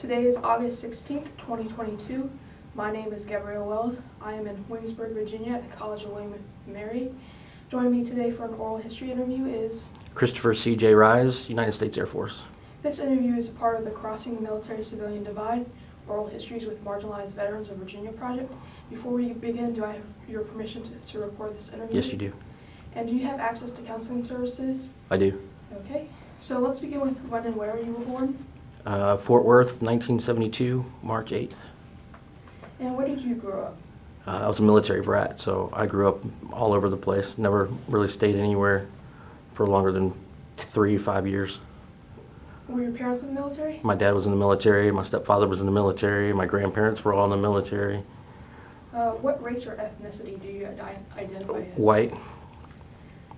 Today is August 16th, 2022. My name is Gabrielle Wells. I am in Williamsburg, Virginia at the College of William and Mary. Joining me today for an oral history interview is Christopher C.J. Reiz, United States Air Force. This interview is a part of the Crossing the Military-Civilian Divide, Oral Histories with Marginalized Veterans of Virginia project. Before we begin, do I have your permission to record this interview? Yes, you do. And do you have access to counseling services? I do. Okay, so let's begin with when and where you were born. Fort Worth, 1972, March 8th. And where did you grow up? I was a military brat, so I grew up all over the place. Never really stayed anywhere for longer than 3-5 years. Were your parents in the military? My dad was in the military, my stepfather was in the military, my grandparents were all in the military. What race or ethnicity do you identify as? White.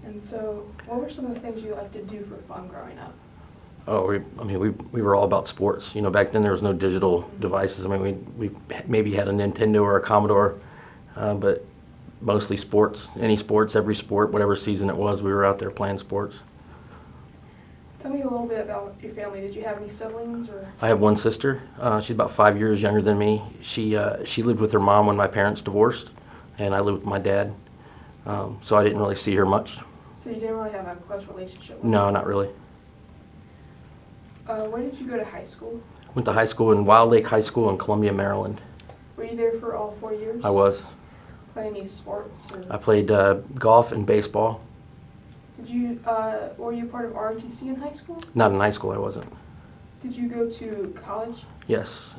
And so, what were some of the things you liked to do for fun growing up? Oh, we were all about sports. You know, back then there was no digital devices. I mean, we maybe had a Nintendo or a Commodore, but mostly sports. Any sports, every sport, whatever season it was, we were out there playing sports. Tell me a little bit about your family. Did you have any siblings or? I have one sister. She's about 5 years younger than me. She lived with her mom when my parents divorced, and I lived with my dad. So I didn't really see her much. So you didn't really have a close relationship with her? No, not really. Where did you go to high school? Went to high school in Wild Lake High School in Columbia, Maryland. Were you there for all 4 years? I was. Play any sports? Or? I played golf and baseball. Did you? Were you part of ROTC in high school? Not in high school, I wasn't. Did you go to college? Yes.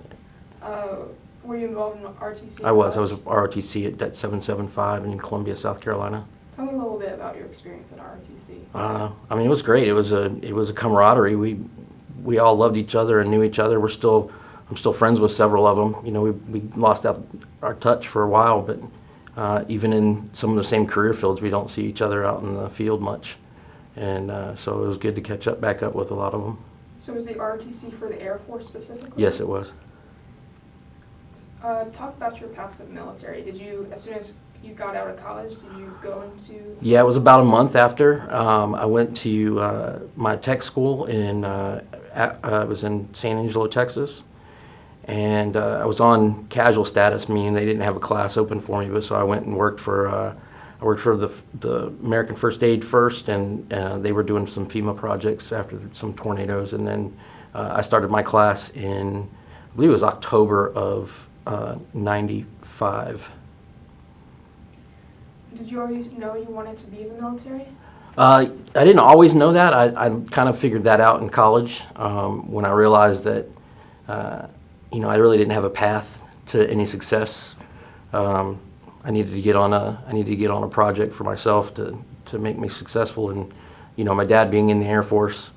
Were you involved in ROTC? I was ROTC at Det 775 in Columbia, South Carolina. Tell me a little bit about your experience in ROTC. I mean, it was great. It was a camaraderie. We all loved each other and knew each other. I'm still friends with several of them. You know, we lost our touch for a while, but even in some of the same career fields, we don't see each other out in the field much. And so it was good to back up with a lot of them. So was the ROTC for the Air Force specifically? Yes, it was. Talk about your path to the military. Did you, as soon as you got out of college, did you go into? Yeah, it was about a month after. I went to my tech school I was in San Angelo, Texas, and I was on casual status, meaning they didn't have a class open for me. But so I went and worked for the American First Aid first, and they were doing some FEMA projects after some tornadoes, and then I started my class in, I believe it was October of '95. Did you always know you wanted to be in the military? I didn't always know that. I kind of figured that out in college when I realized that I really didn't have a path to any success. I needed to get on a project for myself to make me successful. And my dad being in the Air Force,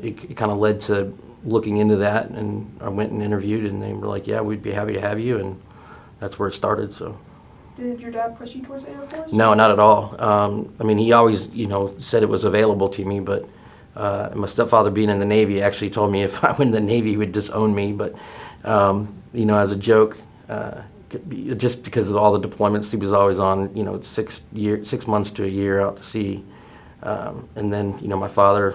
it kind of led to looking into that. And I went and interviewed, and they were like, "Yeah, we'd be happy to have you." And that's where it started. So. Did your dad push you towards the Air Force? No, not at all. I mean, he always, said it was available to me, but my stepfather being in the Navy actually told me if I went in the Navy, he would disown me. But, as a joke, just because of all the deployments he was always on, 6 months to a year out to sea. And then, my father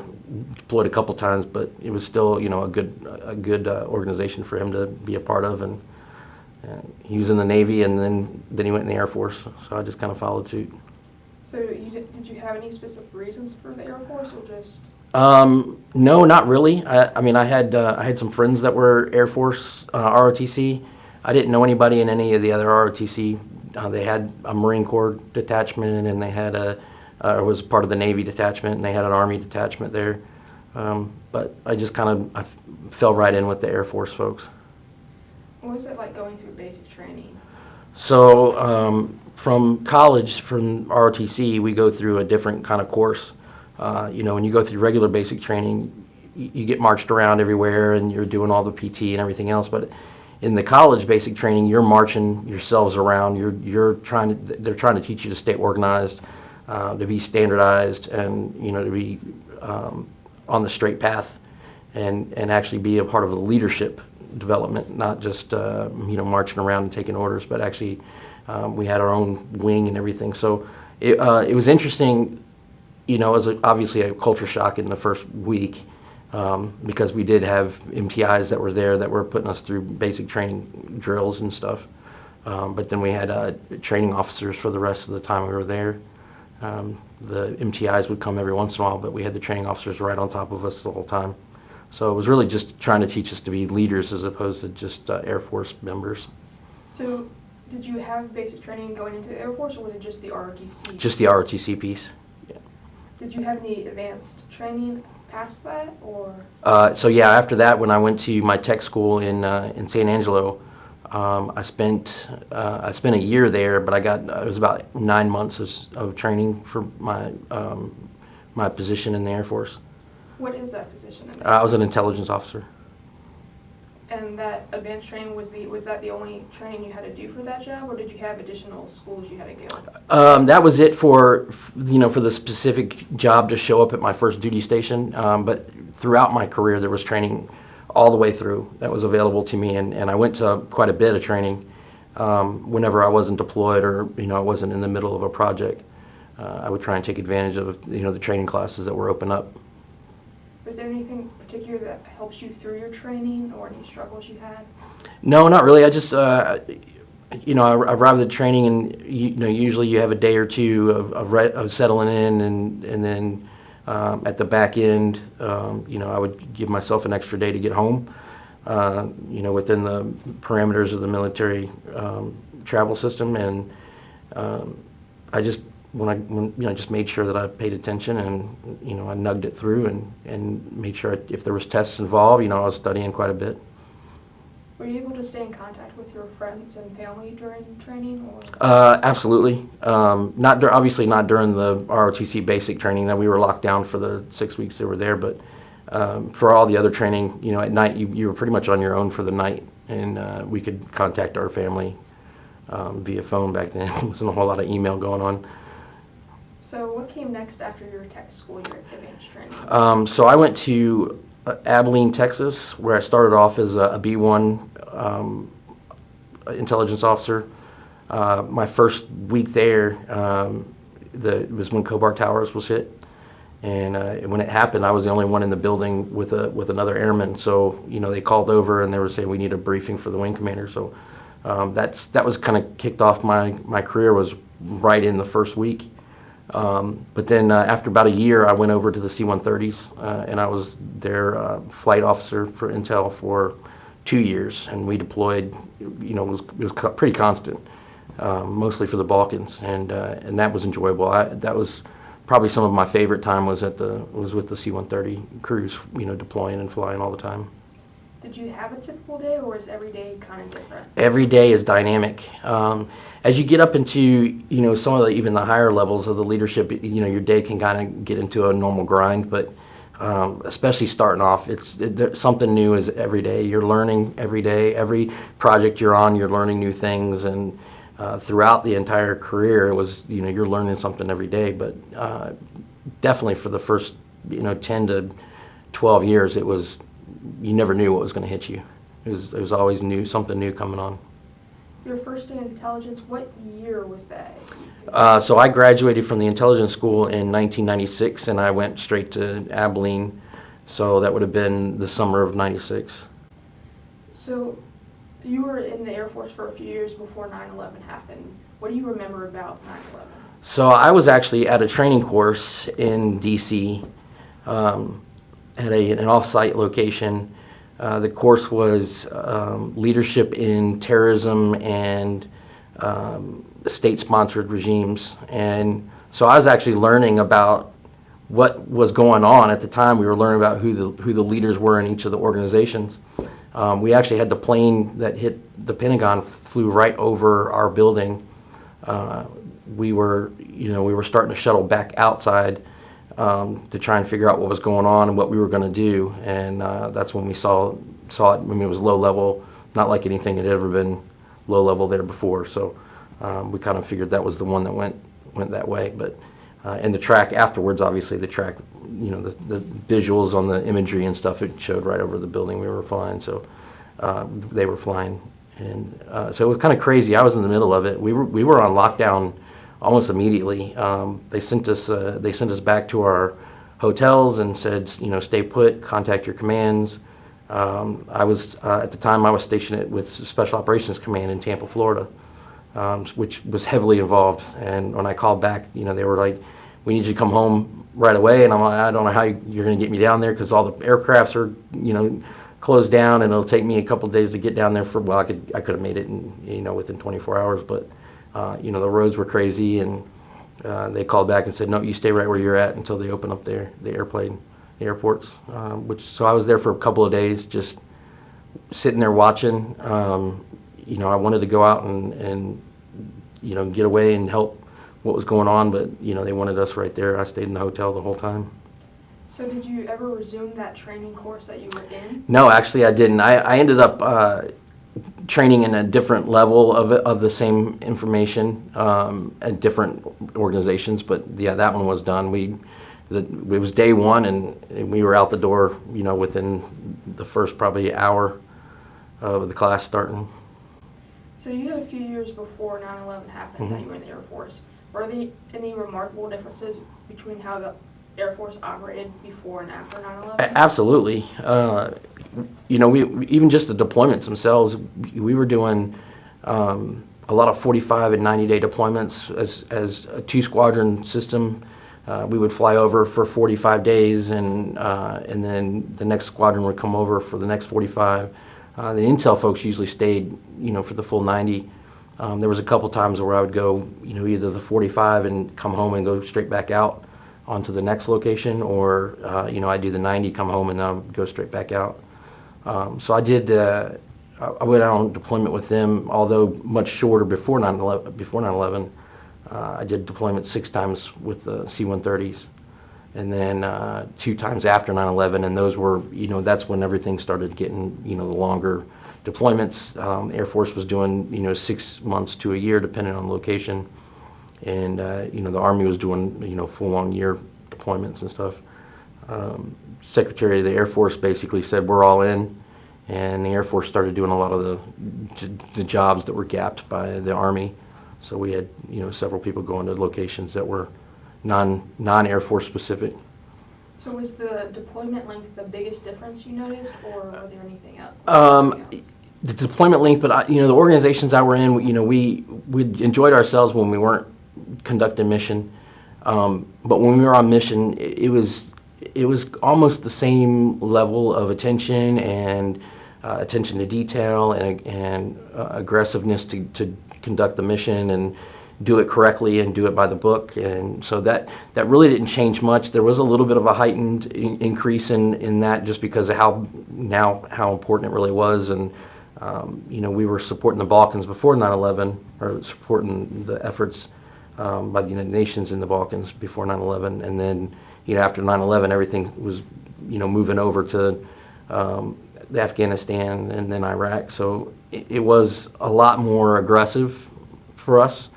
deployed a couple times, but it was still, a good organization for him to be a part of. And he was in the Navy, and then he went in the Air Force, so I just kind of followed suit. So did you have any specific reasons for the Air Force, or just? No, not really. I had some friends that were Air Force ROTC. I didn't know anybody in any of the other ROTC. They had a Marine Corps detachment, and they had was part of the Navy detachment, and they had an Army detachment there. But I just I fell right in with the Air Force folks. What was it like going through basic training? So from college, from ROTC, we go through a different kind of course. When you go through regular basic training, you get marched around everywhere and you're doing all the PT and everything else. But in the college basic training, you're marching yourselves around. They're trying to teach you to stay organized, to be standardized, and to be on the straight path, and actually be a part of the leadership development, not just marching around and taking orders, but actually we had our own wing and everything. So it was interesting. It was obviously a culture shock in the first week, because we did have MTIs that were there that were putting us through basic training drills and stuff. But then we had training officers for the rest of the time we were there. The MTIs would come every once in a while, but we had the training officers right on top of us the whole time. So it was really just trying to teach us to be leaders as opposed to just Air Force members. So did you have basic training going into the Air Force, or was it just the ROTC? Just the ROTC piece. Yeah. Did you have any advanced training past that, or? So yeah, after that, when I went to my tech school in San Angelo, I spent a year there, but it was about 9 months of training for my position in the Air Force. What is that position? I was an intelligence officer. And that advanced training, was that the only training you had to do for that job, or did you have additional schools you had to go? That was it for the specific job to show up at my first duty station. But throughout my career, there was training all the way through that was available to me, and I went to quite a bit of training whenever I wasn't deployed or I wasn't in the middle of a project. I would try and take advantage of the training classes that were open up. Was there anything particular that helps you through your training, or any struggles you had? No, not really. I just I arrived at training, and usually you have a day or two of settling in, and then at the back end, I would give myself an extra day to get home, within the parameters of the military travel system, and I just just made sure that I paid attention, and I nugged it through, and made sure if there was tests involved, I was studying quite a bit. Were you able to stay in contact with your friends and family during training, or? Absolutely. Obviously not during the ROTC basic training. That we were locked down for the 6 weeks they were there. But for all the other training, at night you were pretty much on your own for the night, and we could contact our family via phone back then. There wasn't a whole lot of email going on. So what came next after your tech school, your advanced training? So I went to Abilene, Texas, where I started off as a B1 intelligence officer. My first week there, it was when Khobar Towers was hit, and when it happened, I was the only one in the building with another airman. So they called over and they were saying we need a briefing for the wing commander. So that was kind of kicked off my career, was right in the first week. But then after about a year, I went over to the C-130s, and I was their flight officer for Intel for 2 years, and we deployed. It was pretty constant, mostly for the Balkans, and that was enjoyable. That was probably some of my favorite time was with the C-130 crews, deploying and flying all the time. Did you have a typical day, or was every day kind of different? Every day is dynamic. As you get up into some of even the higher levels of the leadership, your day can kind of get into a normal grind. But especially starting off, something new is every day. You're learning every day. Every project you're on, you're learning new things, and throughout the entire career, it was you're learning something every day. But definitely for the first 10 to 12 years, it was. You never knew what was going to hit you. It was always something new coming on. Your first day in intelligence, what year was that? So I graduated from the intelligence school in 1996, and I went straight to Abilene. So that would have been the summer of '96. So you were in the Air Force for a few years before 9/11 happened. What do you remember about 9/11? So I was actually at a training course in D.C. At an off-site location. The course was leadership in terrorism and state-sponsored regimes, and so I was actually learning about what was going on at the time. We were learning about who the leaders were in each of the organizations. We actually had the plane that hit the Pentagon flew right over our building. We were starting to shuttle back outside to try and figure out what was going on and what we were going to do, and that's when we saw it. I mean, it was low level, not like anything had ever been low level there before. So we kind of figured that was the one that went that way. But and the track afterwards, obviously, the track, the visuals on the imagery and stuff, it showed right over the building we were flying. So they were flying, and so it was kind of crazy. I was in the middle of it. We were on lockdown almost immediately. They sent us back to our hotels and said, stay put, contact your commands. I was at the time I was stationed with Special Operations Command in Tampa, Florida, which was heavily involved. And when I called back, they were like, "We need you to come home right away." And I'm like, "I don't know how you're going to get me down there because all the aircrafts are, closed down, and it'll take me a couple of days to get down there." Well, I could have made it within 24 hours, but the roads were crazy, and they called back and said, "No, you stay right where you're at until they open up the airports." So I was there for a couple of days, just sitting there watching. I wanted to go out and get away and help what was going on, but they wanted us right there. I stayed in the hotel the whole time. So did you ever resume that training course that you were in? No, actually I didn't. I ended up training in a different level of the same information at different organizations, but yeah, that one was done. It was day one, and we were out the door, within the first probably hour of the class starting. So you had a few years before 9/11 happened that you were in the Air Force. Were there any remarkable differences between how the Air Force operated before and after 9/11? Absolutely. We even just the deployments themselves, we were doing a lot of 45 and 90-day deployments as a two-squadron system. We would fly over for 45 days, and then the next squadron would come over for the next 45. The intel folks usually stayed, for the full 90. There was a couple times where I would go, either the 45 and come home and go straight back out onto the next location, or I do the 90, come home, and go straight back out. So I did. I went out on deployment with them, although much shorter before 9/11. I did deployment 6 times with the C-130s, and then 2 times after 9/11, and those were, that's when everything started getting, the longer deployments. Air Force was doing, 6 months to a year, depending on location, and the Army was doing, full-on year deployments and stuff. Secretary of the Air Force basically said, "We're all in," and the Air Force started doing a lot of the jobs that were gapped by the Army. So we had, several people going to locations that were non-Air Force specific. So was the deployment length the biggest difference you noticed, or were there anything else? The deployment length, but the organizations I were in, we enjoyed ourselves when we weren't conducting mission. But when we were on mission, it was almost the same level of attention and attention to detail and aggressiveness to conduct the mission and do it correctly and do it by the book. And so that really didn't change much. There was a little bit of a heightened increase in that, just because of how important it really was. And we were supporting the Balkans before 9/11, or supporting the efforts by the United Nations in the Balkans before 9/11, and then after 9/11, everything was moving over to Afghanistan and then Iraq. So it was a lot more aggressive for us.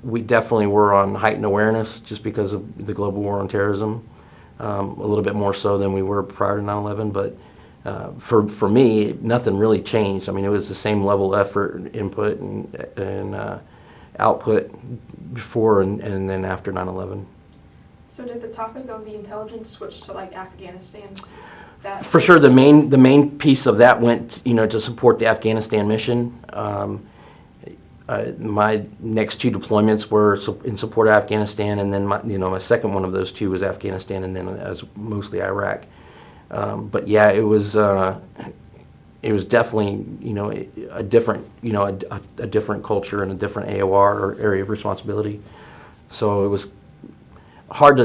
We definitely were on heightened awareness just because of the global war on terrorism, a little bit more so than we were prior to 9/11. But for me, nothing really changed. I mean, it was the same level of effort, input, and output before and then after 9/11. So did the topic of the intelligence switch to Afghanistan? For sure, the main piece of that went to support the Afghanistan mission. My next 2 deployments were in support of Afghanistan, and then my second one of those 2 was Afghanistan, and then as mostly Iraq. But yeah, it was definitely a different a different culture and a different AOR, or area of responsibility. So it was hard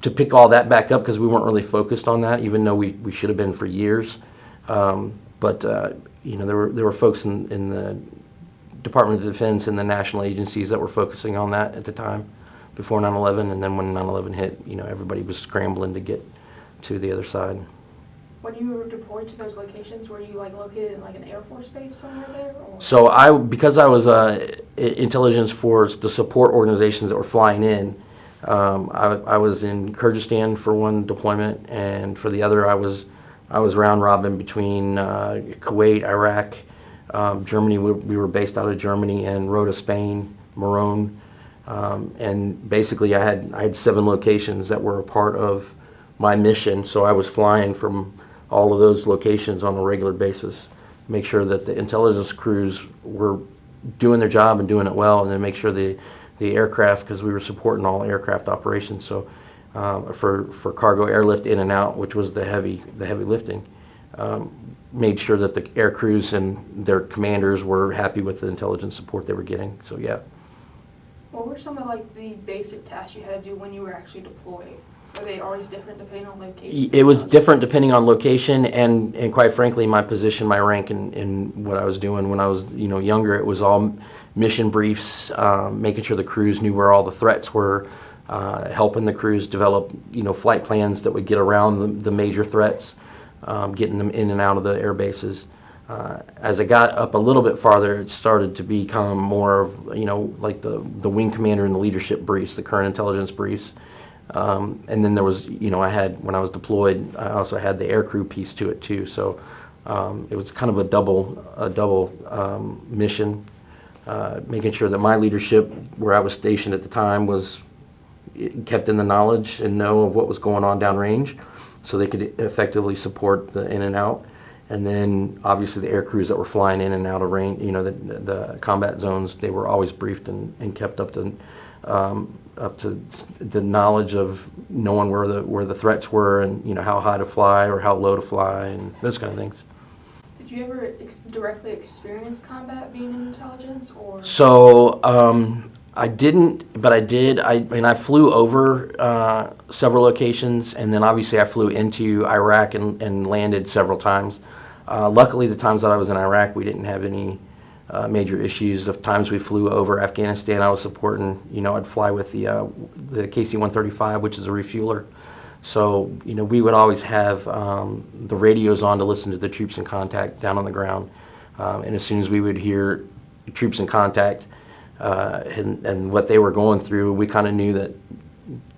to pick all that back up because we weren't really focused on that, even though we should have been for years. But there were folks in the Department of Defense and the national agencies that were focusing on that at the time before 9/11, and then when 9/11 hit, everybody was scrambling to get to the other side. When you were deployed to those locations, were you located in an Air Force base somewhere there? Or? So because I was intelligence for the support organizations that were flying in, I was in Kyrgyzstan for one deployment, and for the other I was round robin between Kuwait, Iraq, Germany. We were based out of Germany, and Rota, Spain, Morone, And basically I had 7 locations that were a part of my mission, so I was flying from all of those locations on a regular basis, make sure that the intelligence crews were doing their job and doing it well, and then make sure the aircraft, because we were supporting all aircraft operations, so for cargo airlift in and out, which was the heavy lifting, made sure that the air crews and their commanders were happy with the intelligence support they were getting. So yeah. What were some of like the basic tasks you had to do when you were actually deployed? Were they always different depending on location? It was different depending on location, and quite frankly, my position, my rank in what I was doing. When I was younger, it was all mission briefs, making sure the crews knew where all the threats were, helping the crews develop flight plans that would get around the major threats, getting them in and out of the air bases. As I got up a little bit farther, it started to become more of like the wing commander and the leadership briefs, the current intelligence briefs. And then there was, when I was deployed, I also had the aircrew piece to it too. So it was kind of a double mission, making sure that my leadership, where I was stationed at the time, was kept in the knowledge and know of what was going on downrange, so they could effectively support the in and out. And then obviously the air crews that were flying in and out of range, the combat zones, they were always briefed and kept up to the knowledge of knowing where the threats were, and how high to fly or how low to fly and those kind of things. Did you ever directly experience combat being in intelligence, or? So I didn't, but I did. I flew over several locations, and then obviously I flew into Iraq and landed several times. Luckily, the times that I was in Iraq, we didn't have any major issues. The times we flew over Afghanistan, I was supporting, I'd fly with the KC-135, which is a refueler. So, we would always have the radios on to listen to the troops in contact down on the ground. And as soon as we would hear troops in contact and what they were going through, we kind of knew that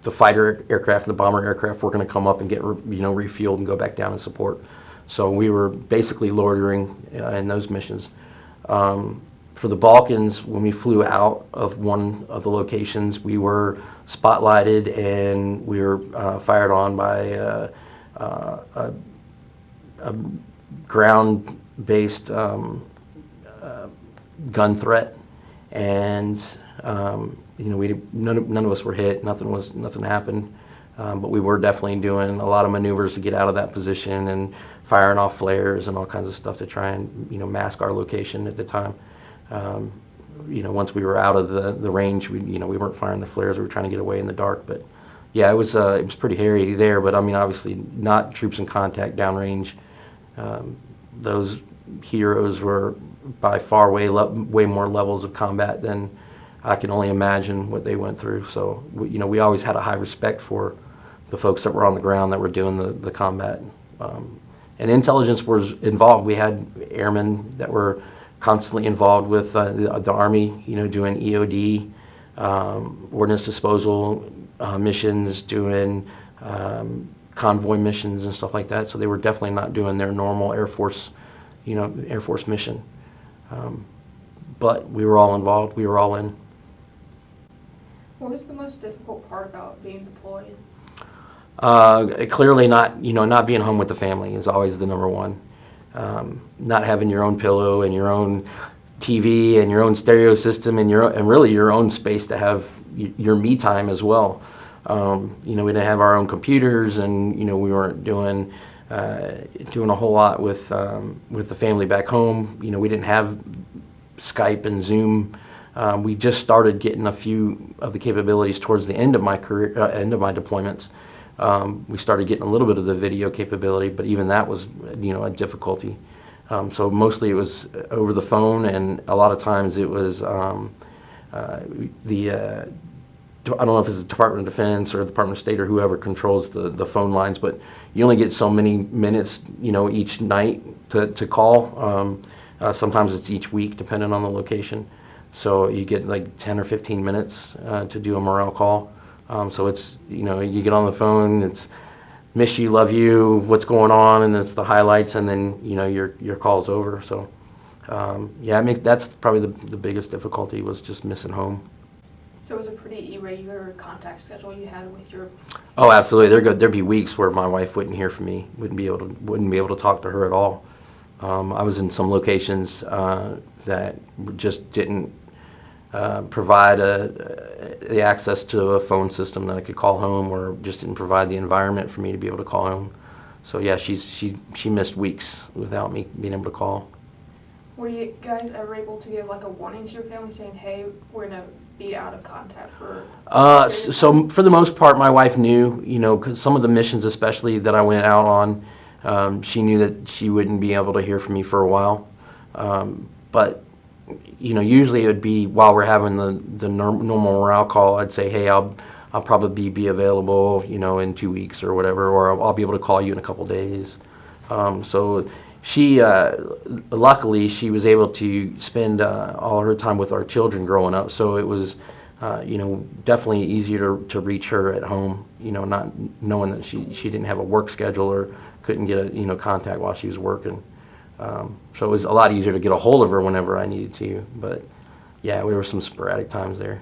the fighter aircraft and the bomber aircraft were going to come up and get refueled and go back down and support. So we were basically loitering in those missions. For the Balkans, when we flew out of one of the locations, we were spotlighted and we were fired on by a ground-based gun threat, and none of us were hit. Nothing happened, but we were definitely doing a lot of maneuvers to get out of that position and firing off flares and all kinds of stuff to try and mask our location at the time. Once we were out of the range, we weren't firing the flares. We were trying to get away in the dark. But yeah, it was pretty hairy there. But I mean, obviously not troops in contact downrange. Those heroes were by far way more levels of combat than I can only imagine what they went through. So we always had a high respect for the folks that were on the ground that were doing the combat. And intelligence was involved. We had airmen that were constantly involved with the Army, doing EOD, ordnance disposal missions, doing convoy missions and stuff like that. So they were definitely not doing their normal Air Force mission. But we were all involved. We were all in. What was the most difficult part about being deployed? Clearly not being home with the family is always the number one. Not having your own pillow and your own TV and your own stereo system and really your own space to have your me time as well. We didn't have our own computers, and we weren't doing a whole lot with the family back home. We didn't have Skype and Zoom. We just started getting a few of the capabilities towards the end of my career, end of my deployments. We started getting a little bit of the video capability, but even that was, a difficulty. So mostly it was over the phone, and a lot of times it was I don't know if it's the Department of Defense or the Department of State or whoever controls the phone lines, but you only get so many minutes, each night to call. Sometimes it's each week, depending on the location. So you get like 10 or 15 minutes to do a morale call. So it's, you get on the phone, it's miss you, love you, what's going on, and it's the highlights, and then, your call's over. So, that's probably the biggest difficulty, was just missing home. So it was a pretty irregular contact schedule you had with your. Oh, absolutely. There'd be weeks where my wife wouldn't hear from me, wouldn't be able to talk to her at all. I was in some locations that just didn't provide the access to a phone system that I could call home, or just didn't provide the environment for me to be able to call home. So yeah, she missed weeks without me being able to call. Were you guys ever able to give like a warning to your family saying, "Hey, we're gonna be out of contact for"? So for the most part, my wife knew, because some of the missions, especially that I went out on, she knew that she wouldn't be able to hear from me for a while. But usually it would be while we're having the normal morale call. I'd say, hey, I'll probably be available, in 2 weeks or whatever, or I'll be able to call you in a couple days. So she, luckily, she was able to spend all her time with our children growing up. So it was, definitely easier to reach her at home, not knowing that she didn't have a work schedule or couldn't get contact while she was working. So it was a lot easier to get a hold of her whenever I needed to. But yeah, there were some sporadic times there.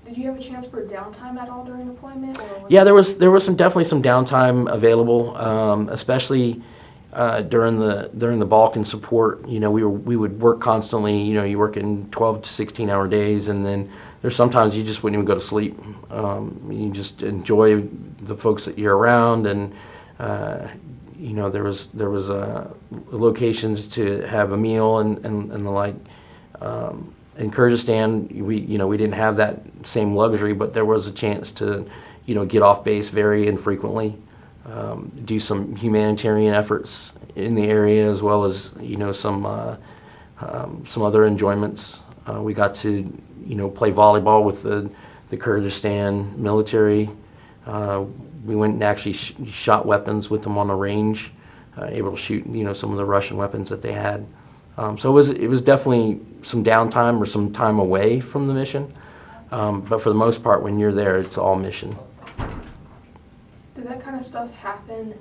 Did you have a chance for downtime at all during deployment? Yeah, there was definitely some downtime available, especially during the Balkan support. We would work constantly. You work in 12 to 16-hour days, and then there's sometimes you just wouldn't even go to sleep. You just enjoy the folks that you're around, and there was locations to have a meal and the like. In Kyrgyzstan, we didn't have that same luxury, but there was a chance to get off base very infrequently, do some humanitarian efforts in the area, as well as some other enjoyments. We got to play volleyball with the Kyrgyzstan military. We went and actually shot weapons with them on the range, able to shoot some of the Russian weapons that they had. So it was definitely some downtime or some time away from the mission, but for the most part, when you're there, it's all mission. Did that kind of stuff happen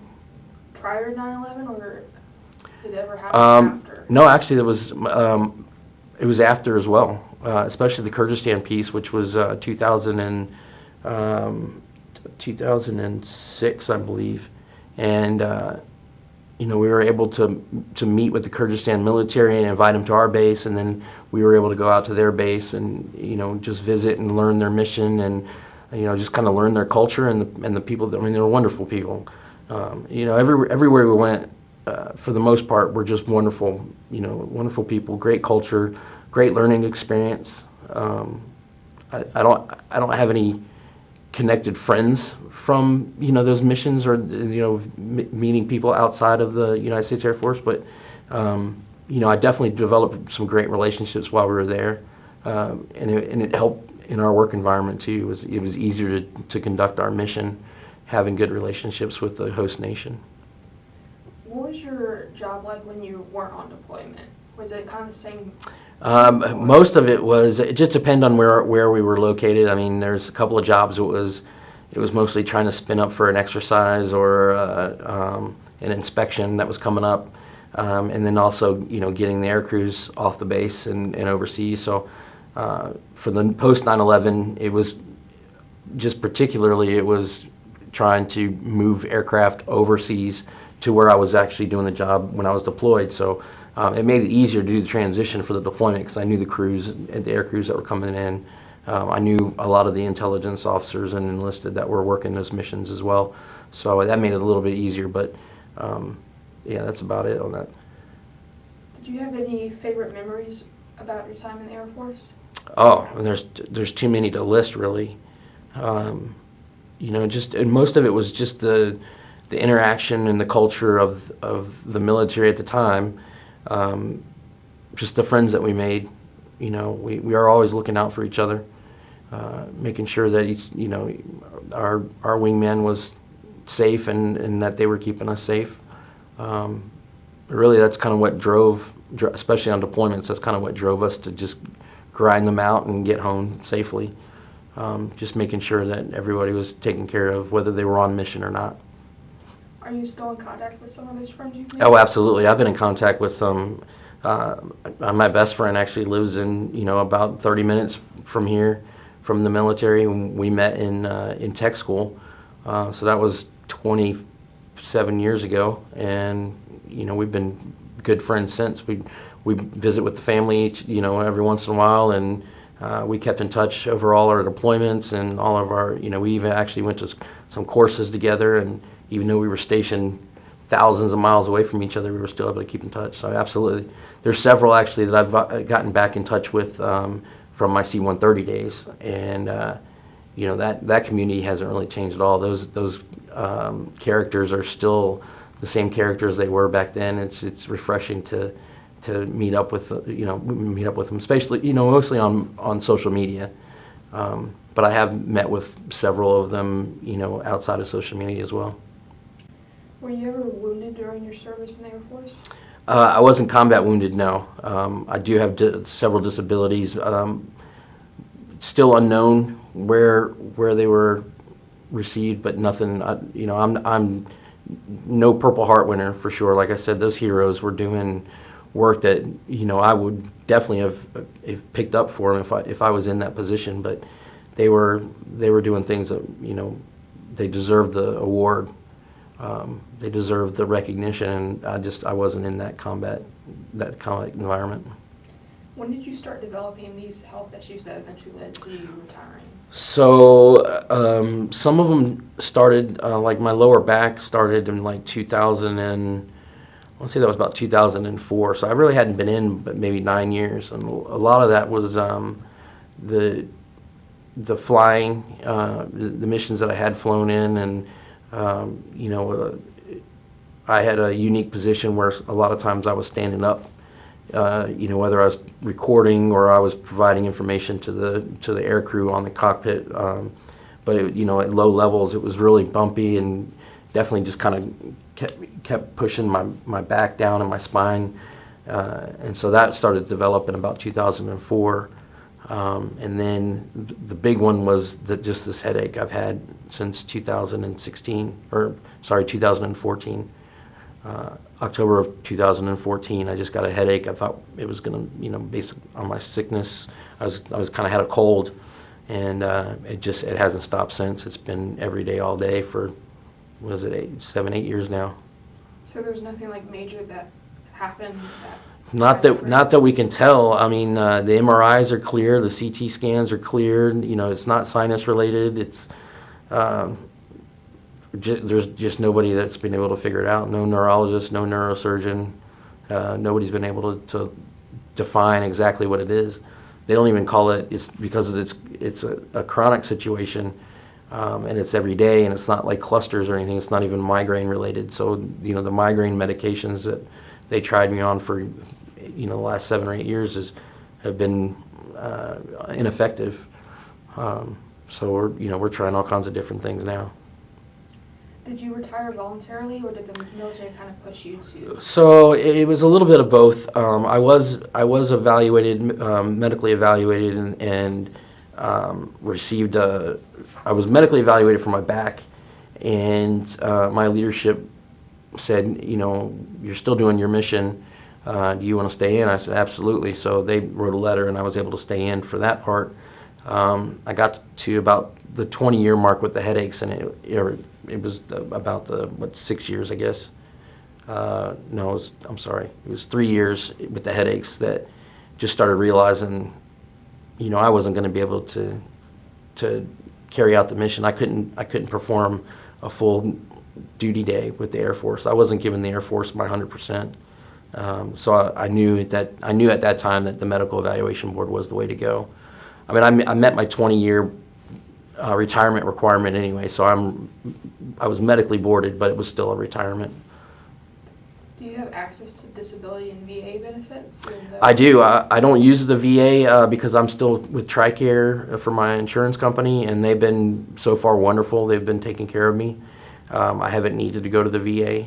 prior to 9/11, or did it ever happen after? No, actually, it was after as well, especially the Kyrgyzstan piece, which was 2006, I believe, and we were able to meet with the Kyrgyzstan military and invite them to our base, and then we were able to go out to their base and just visit and learn their mission, and just kind of learn their culture and the people. They were wonderful people. Everywhere we went, for the most part, were just wonderful. Wonderful people, great culture, great learning experience. I don't have any connected friends from those missions, or meeting people outside of the United States Air Force, but I definitely developed some great relationships while we were there, and it helped in our work environment too. It was easier to conduct our mission, having good relationships with the host nation. What was your job like when you weren't on deployment? Was it kind of the same? Most of it just depended on where we were located. I mean, there's a couple of jobs it was mostly trying to spin up for an exercise or an inspection that was coming up, and then also getting the air crews off the base and overseas. So for the post 9/11, it was just particularly it was trying to move aircraft overseas to where I was actually doing the job when I was deployed. So it made it easier to do the transition for the deployment, because I knew the crews and the air crews that were coming in. I knew a lot of the intelligence officers and enlisted that were working those missions as well. So that made it a little bit easier, but yeah, that's about it on that. Did you have any favorite memories about your time in the Air Force? Oh, there's too many to list, really. And most of it was just the interaction and the culture of the military at the time. Just the friends that we made. We are always looking out for each other, making sure that our wingman was safe and that they were keeping us safe. Really, that's kind of what drove, especially on deployments, that's kind of what drove us to just grind them out and get home safely. Just making sure that everybody was taken care of, whether they were on mission or not. Are you still in contact with some of those friends you've made? Oh, absolutely. I've been in contact with some. My best friend actually lives in, about 30 minutes from here. from the military. We met in tech school, so that was 27 years ago, and we've been good friends since. We visit with the family, every once in a while, and we kept in touch over all our deployments and all of our, we even actually went to some courses together, and even though we were stationed thousands of miles away from each other, we were still able to keep in touch. So absolutely. There's several actually that I've gotten back in touch with from my C-130 days, and that community hasn't really changed at all. Those characters are still the same characters they were back then. It's refreshing to meet up with them, especially mostly on social media. But I have met with several of them outside of social media as well. Were you ever wounded during your service in the Air Force? I wasn't combat wounded, no. I do have several disabilities. Still unknown where they were received, but nothing. I'm no Purple Heart winner for sure. Like I said, those heroes were doing work that I would definitely have picked up for them if I was in that position. But they were doing things that they deserved the award. They deserved the recognition, and I wasn't in that combat environment. When did you start developing these health issues that eventually led to you retiring? So some of them started, like my lower back started in like 2000 and I want to say that was about 2004. So I really hadn't been in but maybe 9 years, and a lot of that was the flying, the missions that I had flown in, and I had a unique position where a lot of times I was standing up, whether I was recording or I was providing information to the air crew on the cockpit. But at low levels, it was really bumpy and definitely just kind of kept pushing my back down and my spine. And so that started to develop in about 2004. And then the big one was just this headache I've had since 2014. October of 2014, I just got a headache. I thought it was going to, based on my sickness, I was kind of had a cold, and it hasn't stopped since. It's been every day, all day for, 7, 8 years now. So there's nothing like major that happened? Not that we can tell. I mean, the MRIs are clear, the CT scans are clear. It's not sinus related. It's there's just nobody that's been able to figure it out. No neurologist, no neurosurgeon. Nobody's been able to define exactly what it is. They don't even call it. It's because it's a chronic situation, and it's every day, and it's not like clusters or anything. It's not even migraine related. So the migraine medications that they tried me on for the last 7 or 8 years have been ineffective. So we're trying all kinds of different things now. Did you retire voluntarily, or did the military kind of push you to? So it was a little bit of both. I was evaluated, medically evaluated, and received I was medically evaluated for my back, and my leadership said, you're still doing your mission. Do you want to stay in? I said, absolutely. So they wrote a letter, and I was able to stay in for that part. I got to about the 20-year mark with the headaches, and it was about 6 years, I guess. No, I'm sorry. It was 3 years with the headaches that just started realizing, I wasn't going to be able to carry out the mission. I couldn't perform a full duty day with the Air Force. I wasn't giving the Air Force my 100%. So I knew at that time that the medical evaluation board was the way to go. I mean, I met my 20-year retirement requirement anyway, so I was medically boarded, but it was still a retirement. Do you have access to disability and VA benefits? I do. I don't use the VA because I'm still with TRICARE for my insurance company, and they've been so far wonderful. They've been taking care of me. I haven't needed to go to the VA.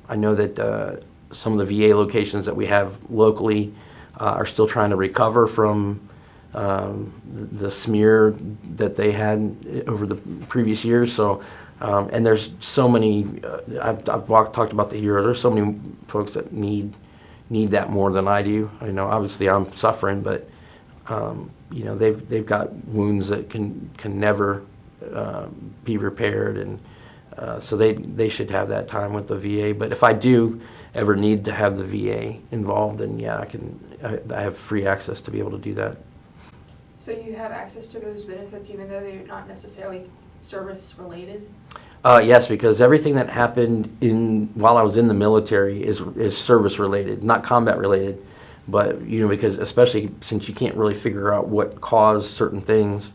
I know that some of the VA locations that we have locally are still trying to recover from the smear that they had over the previous years. So, and there's so many. I've talked about the hero. There's so many folks that need that more than I do. Obviously I'm suffering, but You know, they've got wounds that can never be repaired, and so they should have that time with the VA. But if I do ever need to have the VA involved, then yeah, I have free access to be able to do that. So you have access to those benefits even though they're not necessarily service related? Yes, because everything that happened while I was in the military is service related, not combat related. But you know, because especially since you can't really figure out what caused certain things,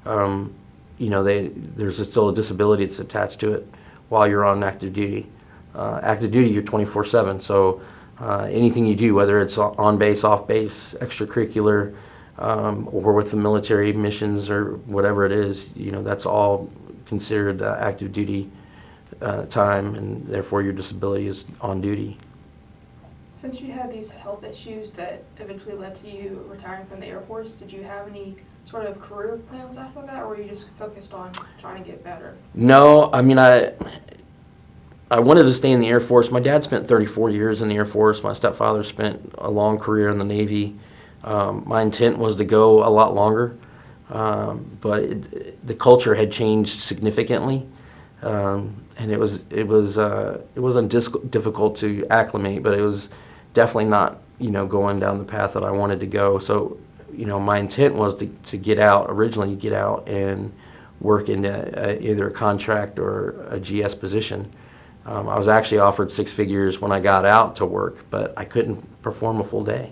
you know, there's still a disability that's attached to it while you're on active duty. Active duty, you're 24/7. So anything you do, whether it's on base, off base, extracurricular, or with the military missions or whatever it is, you know, that's all considered active duty time, and therefore your disability is on duty. Since you had these health issues that eventually led to you retiring from the Air Force, did you have any sort of career plans after that, or were you just focused on trying to get better? No, I mean, I wanted to stay in the Air Force. My dad spent 34 years in the Air Force. My stepfather spent a long career in the Navy. My intent was to go a lot longer, but the culture had changed significantly, and it wasn't difficult to acclimate, but it was definitely not, you know, going down the path that I wanted to go. So, you know, my intent was to get out and work in either a contract or a GS position. I was actually offered 6 figures when I got out to work, but I couldn't perform a full day.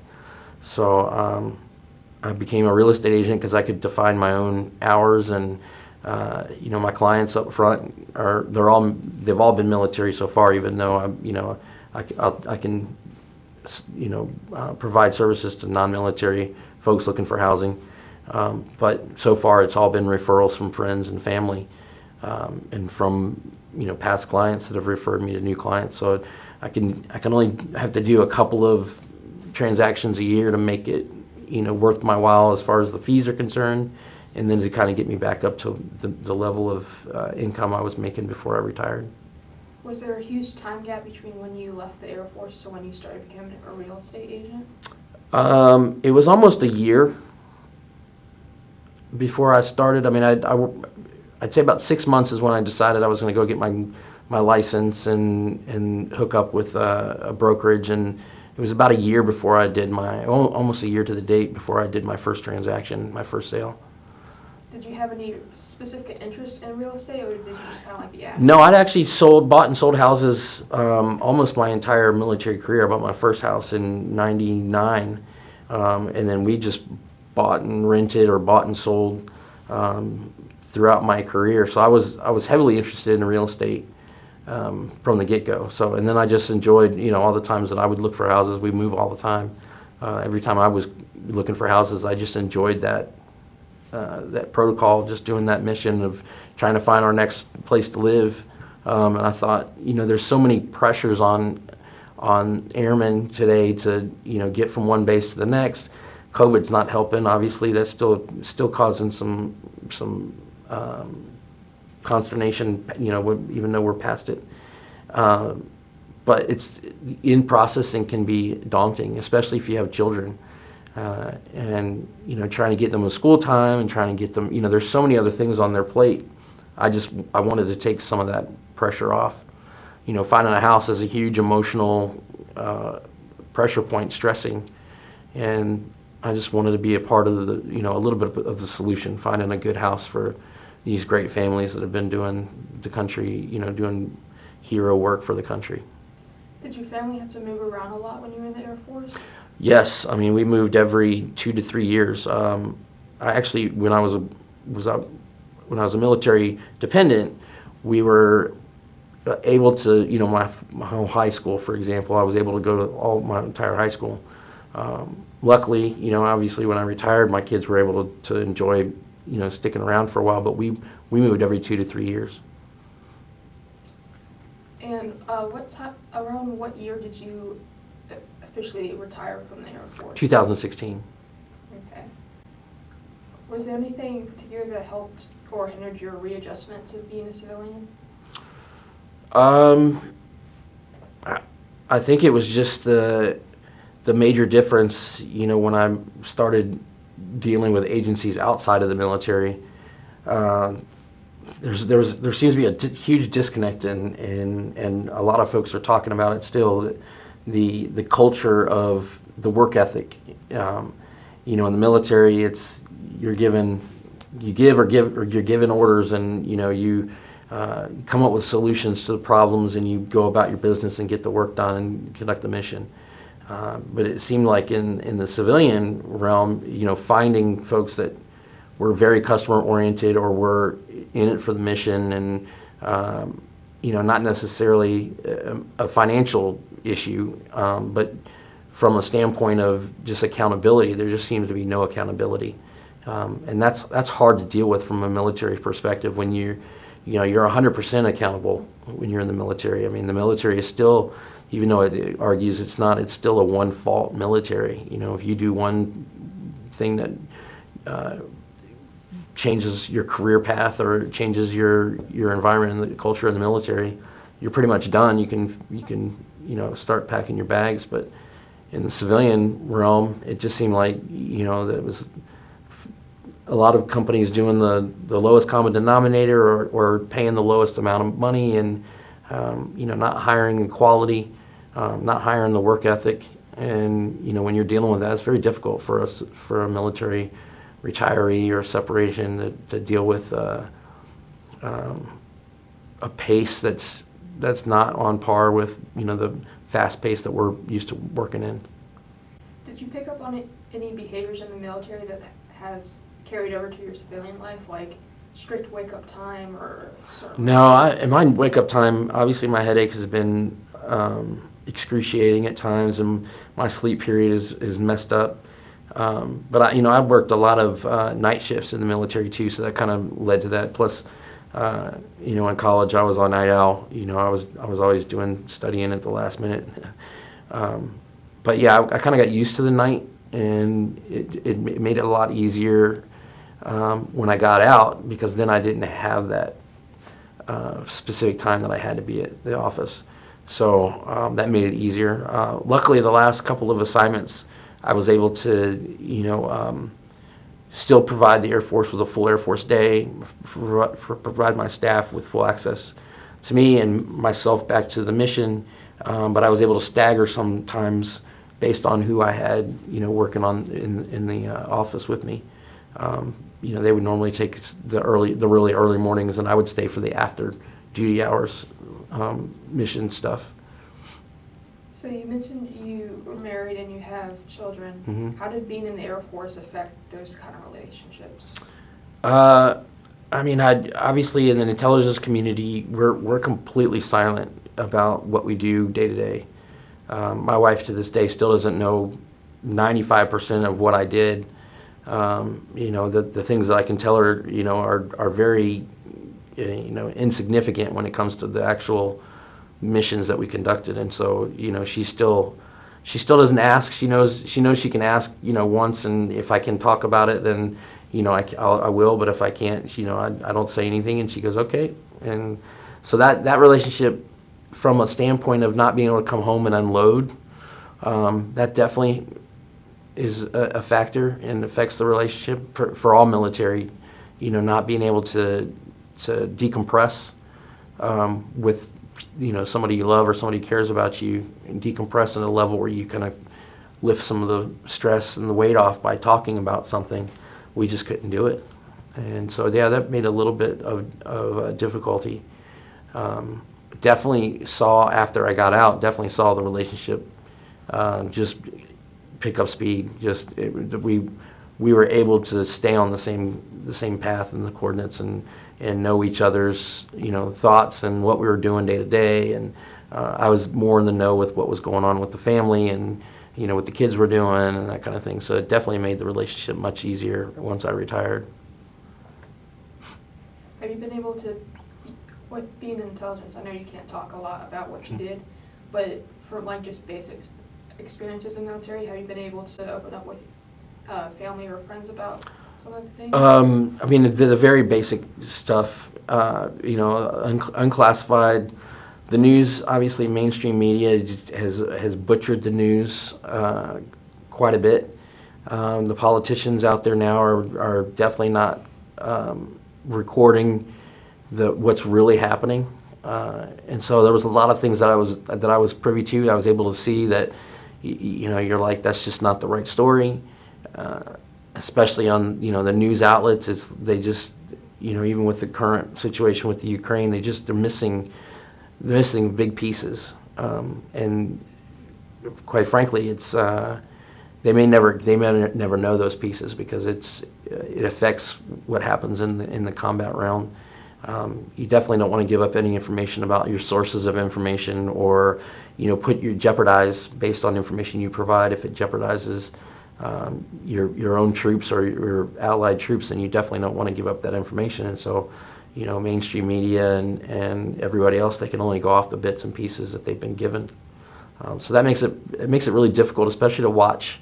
So I became a real estate agent because I could define my own hours, and you know, my clients up front they've all been military so far, even though I can you know, provide services to non-military folks looking for housing. But so far it's all been referrals from friends and family, and from, you know, past clients that have referred me to new clients. So I can only have to do a couple of transactions a year to make it, you know, worth my while as far as the fees are concerned, and then to kind of get me back up to the level of income I was making before I retired. Was there a huge time gap between when you left the Air Force to when you started becoming a real estate agent? It was almost a year before I started. I mean, I'd say about 6 months is when I decided I was going to go get my license and hook up with a brokerage, and it was about a year before I did almost a year to the date before I did my first transaction, my first sale. Did you have any specific interest in real estate, or did you just kind of like the asset? No, I'd actually bought and sold houses almost my entire military career. I bought my first house in '99, and then we just bought and rented or bought and sold throughout my career. So I was heavily interested in real estate from the get-go. So, and then I just enjoyed, you know, all the times that I would look for houses. We move all the time. Every time I was looking for houses, I just enjoyed that protocol, just doing that mission of trying to find our next place to live. And I thought, you know, there's so many pressures on airmen today to, you know, get from one base to the next. COVID's not helping. Obviously, that's still causing some consternation, you know, even though we're past it. But it's in processing can be daunting, especially if you have children. And, you know, trying to get them to school time and trying to get them, you know, there's so many other things on their plate. I wanted to take some of that pressure off. You know, finding a house is a huge emotional pressure point, stressing. And I just wanted to be a part of the, you know, a little bit of the solution, finding a good house for these great families that have been doing the country, you know, doing hero work for the country. Did your family have to move around a lot when you were in the Air Force? Yes, I mean, we moved every 2 to 3 years. I actually, when I was a military dependent, we were able to, you know, my whole high school, for example, I was able to go to all my entire high school. Luckily, you know, obviously when I retired, my kids were able to enjoy, you know, sticking around for a while, but we moved every 2 to 3 years. And around what year did you officially retire from the Air Force? 2016. Okay. Was there anything in particular that helped or hindered your readjustment to being a civilian? I think it was just the major difference, you know, when I started dealing with agencies outside of the military, there seems to be a huge disconnect, and a lot of folks are talking about it still. The culture of the work ethic. In the military, it's you give or you're given orders, and you come up with solutions to the problems, and you go about your business and get the work done and conduct the mission. But it seemed like in the civilian realm, finding folks that were very customer oriented or were in it for the mission, and not necessarily a financial issue, but from a standpoint of just accountability, there just seems to be no accountability, and that's hard to deal with from a military perspective when you're 100% accountable when you're in the military. I mean, the military is still, even though it argues it's not, it's still a one-fault military. If you do one thing that changes your career path or changes your environment and the culture of the military, you're pretty much done. You can start packing your bags. But in the civilian realm, it just seemed like that was a lot of companies doing the lowest common denominator or paying the lowest amount of money, and not hiring in quality, not hiring the work ethic. And when you're dealing with that, it's very difficult for a military retiree or separation to deal with a pace that's not on par with the fast pace that we're used to working in. Did you pick up on any behaviors in the military that has carried over to your civilian life, like strict wake-up time or certain... No, in my wake-up time, obviously my headache has been excruciating at times, and my sleep period is messed up. But I worked a lot of night shifts in the military too, so that kind of led to that. Plus, in college I was on night owl. I was always studying at the last minute. But yeah, I kind of got used to the night, and it made it a lot easier when I got out, because then I didn't have that specific time that I had to be at the office. So that made it easier. Luckily, the last couple of assignments, I was able to, still provide the Air Force with a full Air Force day, provide my staff with full access to me and myself back to the mission. But I was able to stagger sometimes based on who I had, working on in the office with me. They would normally take the really early mornings, and I would stay for the after duty hours mission stuff. So you mentioned you were married and you have children. Mm-hmm. How did being in the Air Force affect those kind of relationships? Obviously in the intelligence community, we're completely silent about what we do day to day. My wife to this day still doesn't know 95% of what I did. The things that I can tell her, are very, insignificant when it comes to the actual missions that we conducted. And so, she still doesn't ask. She knows she can ask, once, and if I can talk about it, then, I will. But if I can't, I don't say anything, and she goes, okay. And so that relationship, from a standpoint of not being able to come home and unload, that definitely is a factor and affects the relationship for all military. Not being able to decompress with somebody you love or somebody who cares about you, and decompress at a level where you kind of lift some of the stress and the weight off by talking about something. We just couldn't do it, and so yeah, that made a little bit of difficulty. Definitely saw, after I got out, the relationship just pick up speed. We were able to stay on the same path and the coordinates, and know each other's thoughts and what we were doing day to day. And I was more in the know with what was going on with the family, and what the kids were doing and that kind of thing. So it definitely made the relationship much easier once I retired. Have you been able to, with being in intelligence, I know you can't talk a lot about what you did, but from just basic experiences in the military, have you been able to open up with family or friends about some of the things? The very basic stuff, unclassified. The news, obviously, mainstream media just has butchered the news quite a bit. The politicians out there now are definitely not recording what's really happening. And so there was a lot of things that I was privy to. I was able to see that, you're like, that's just not the right story. Especially on, the news outlets, they just, even with the current situation with the Ukraine, they're missing big pieces. And quite frankly, they may never know those pieces because it affects what happens in the combat realm. You definitely don't want to give up any information about your sources of information, or jeopardize based on information you provide. If it jeopardizes your own troops or your allied troops, then you definitely don't want to give up that information. And so, mainstream media and everybody else, they can only go off the bits and pieces that they've been given. So that makes it really difficult, especially to watch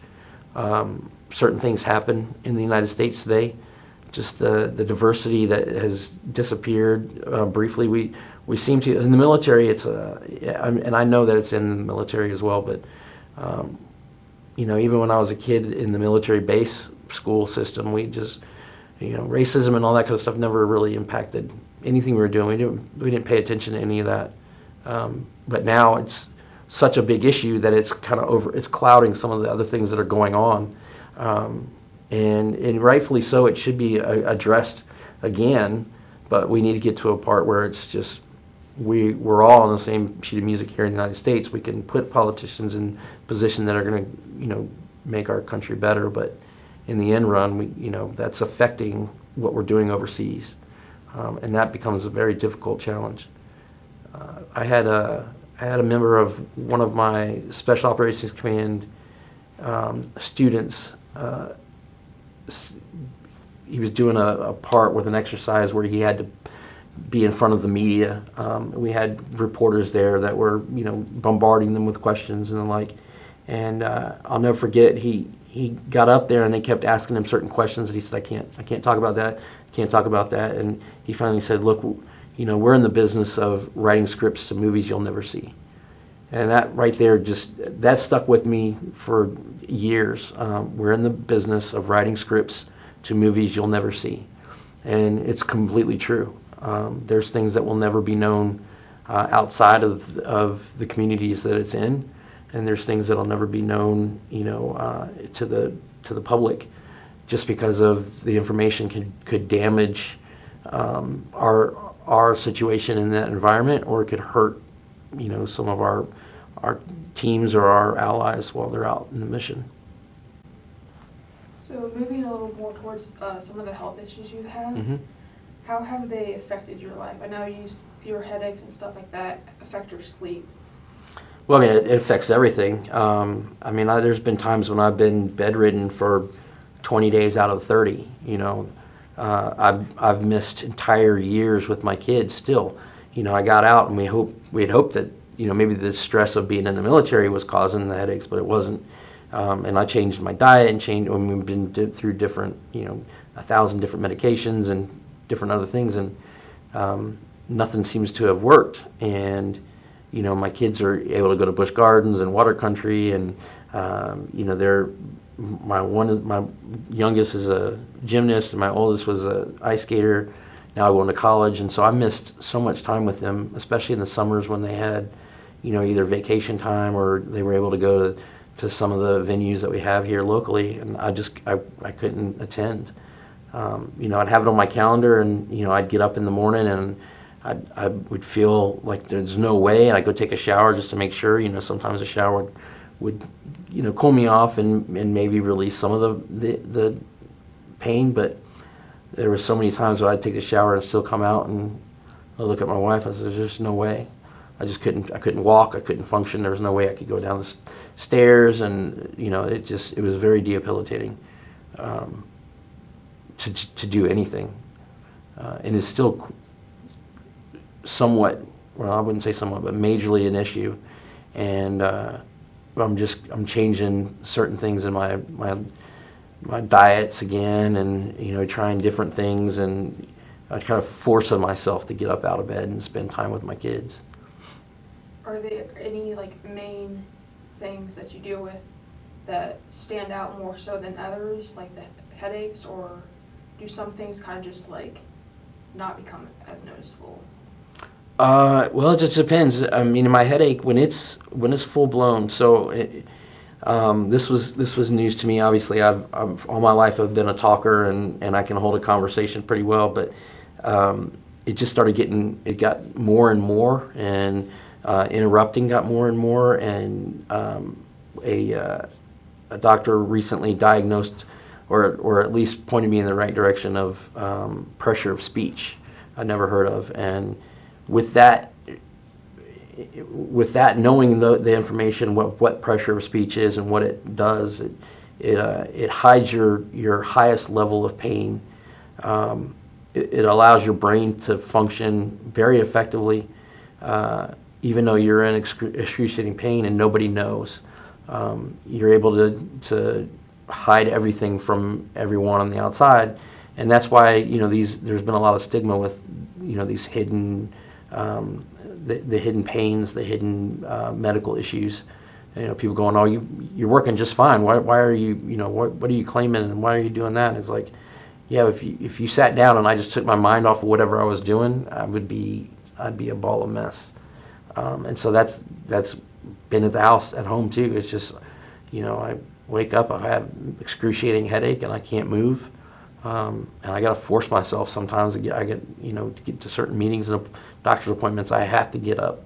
certain things happen in the United States today. Just the diversity that has disappeared briefly. We seem to, in the military, and I know that it's in the military as well, but even when I was a kid in the military base school system, we just, racism and all that kind of stuff never really impacted anything we were doing. We didn't pay attention to any of that. But now it's such a big issue that it's it's clouding some of the other things that are going on. And rightfully so, it should be addressed again, but we need to get to a part where it's just, we're all on the same sheet of music here in the United States. We can put politicians in positions that are going to, make our country better, but in the end run, that's affecting what we're doing overseas, and that becomes a very difficult challenge. I had a member of one of my Special Operations Command students. He was doing a part with an exercise where he had to be in front of the media. We had reporters there that were, bombarding them with questions and the like. And I'll never forget, he got up there and they kept asking him certain questions, and he said, I can't talk about that, can't talk about that. And he finally said, look, we're in the business of writing scripts to movies you'll never see. And that right there, that stuck with me for years. We're in the business of writing scripts to movies you'll never see. And it's completely true. There's things that will never be known outside of the communities that it's in. And there's things that'll never be known, to the public, just because of the information could damage our situation in that environment, or it could hurt, some of our teams or our allies while they're out in the mission. So moving a little more towards some of the health issues you've had, Mm-hmm. how have they affected your life? I know your headaches and stuff like that affect your sleep. Well, I mean, it affects everything. There's been times when I've been bedridden for 20 days out of 30. I've missed entire years with my kids still. I got out and we had hoped that, maybe the stress of being in the military was causing the headaches, but it wasn't. And I changed my diet and we've been through different, 1,000 different medications and different other things, and nothing seems to have worked. And my kids are able to go to Busch Gardens and Water Country, and my youngest is a gymnast and my oldest was an ice skater, now going to college. And so I missed so much time with them, especially in the summers when they had either vacation time or they were able to go to some of the venues that we have here locally, and I couldn't attend. I'd have it on my calendar, and I'd get up in the morning and I would feel like there's no way, and I'd go take a shower just to make sure. Sometimes a shower would cool me off and maybe release some of the pain, but there were so many times where I'd take a shower and still come out and I'd look at my wife and I said, there's just no way. I couldn't walk, I couldn't function, there was no way I could go down the stairs, and it was very debilitating to do anything. And it's still somewhat, well, I wouldn't say somewhat, but majorly an issue. And I'm changing certain things in my diets again, and trying different things, and I kind of forcing myself to get up out of bed and spend time with my kids. Are there any main things that you deal with that stand out more so than others, like the headaches, or do some things kind of just like not become as noticeable? Well, it just depends. I mean, my headache when it's full blown. So this was news to me. Obviously, I've all my life I've been a talker and I can hold a conversation pretty well. But it just started it got more and more, and interrupting got more and more. And a doctor recently diagnosed, or at least pointed me in the right direction of pressure of speech. I never heard of, and with that, knowing the information, what pressure of speech is and what it does, it hides your highest level of pain. It allows your brain to function very effectively, even though you're in excruciating pain and nobody knows. You're able to hide everything from everyone on the outside, and that's why there's been a lot of stigma with these hidden the hidden pains, the hidden medical issues. People going, "Oh, you're working just fine. Why are you what are you claiming and why are you doing that?" And it's like, yeah, if you sat down and I just took my mind off of whatever I was doing, I'd be a ball of mess. And so that's been at the house at home too. It's just I wake up, I have excruciating headache and I can't move. And I got to force myself sometimes to get to certain meetings and doctor's appointments. I have to get up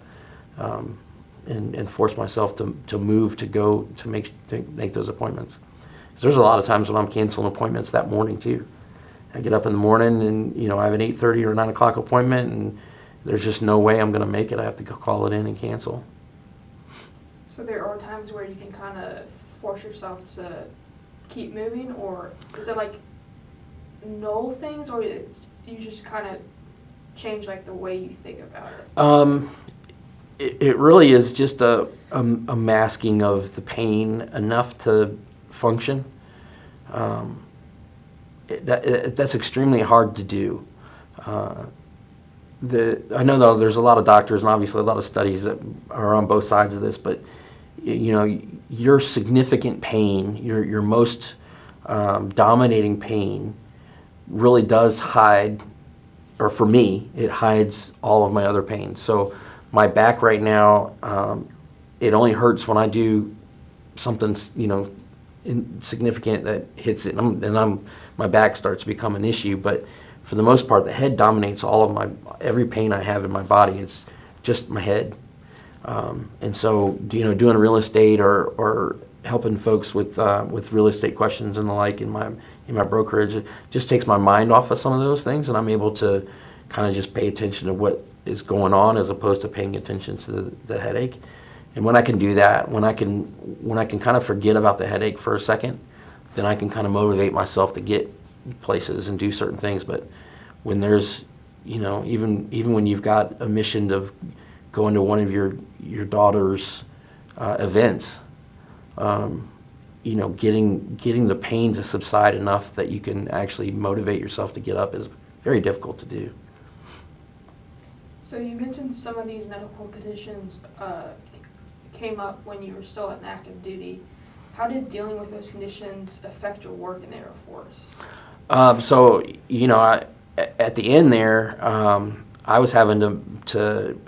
and force myself to move to make those appointments. 'Cause there's a lot of times when I'm canceling appointments that morning too. I get up in the morning and I have an 8:30 or 9 o'clock appointment, and there's just no way I'm going to make it. I have to go call it in and cancel. So there are times where you can kind of force yourself to keep moving, or is it like null things, or you just kind of change like the way you think about it? It really is just a masking of the pain enough to function. That's extremely hard to do. I know that there's a lot of doctors and obviously a lot of studies that are on both sides of this, but your significant pain, your most dominating pain, really does hide, or for me, it hides all of my other pain. So my back right now, it only hurts when I do something insignificant that hits it, and my back starts to become an issue. But for the most part, the head dominates all of every pain I have in my body. It's just my head. And so, doing real estate or helping folks with real estate questions and the like in my brokerage, it just takes my mind off of some of those things, and I'm able to kind of just pay attention to what is going on as opposed to paying attention to the headache. And when I can do that, when I can kind of forget about the headache for a second, then I can kind of motivate myself to get places and do certain things. But when there's, even when you've got a mission of going to one of your daughter's events, getting the pain to subside enough that you can actually motivate yourself to get up is very difficult to do. So you mentioned some of these medical conditions came up when you were still in active duty. How did dealing with those conditions affect your work in the Air Force? So at the end there, I was having to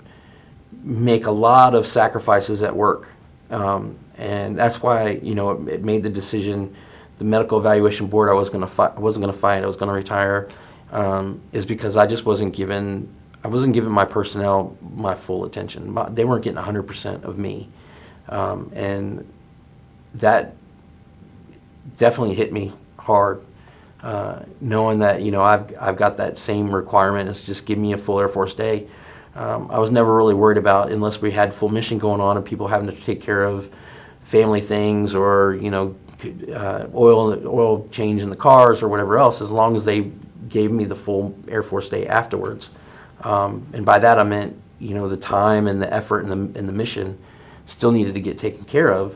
make a lot of sacrifices at work, and that's why it made the decision. The medical evaluation board I wasn't going to fight. I was going to retire, is because I just wasn't given my personnel my full attention. They weren't getting 100% of me, and that definitely hit me hard. Knowing that I've got that same requirement, is just give me a full Air Force day. I was never really worried about, unless we had full mission going on and people having to take care of family things or oil change in the cars or whatever else, as long as they gave me the full Air Force day afterwards. And by that I meant the time and the effort and the mission still needed to get taken care of,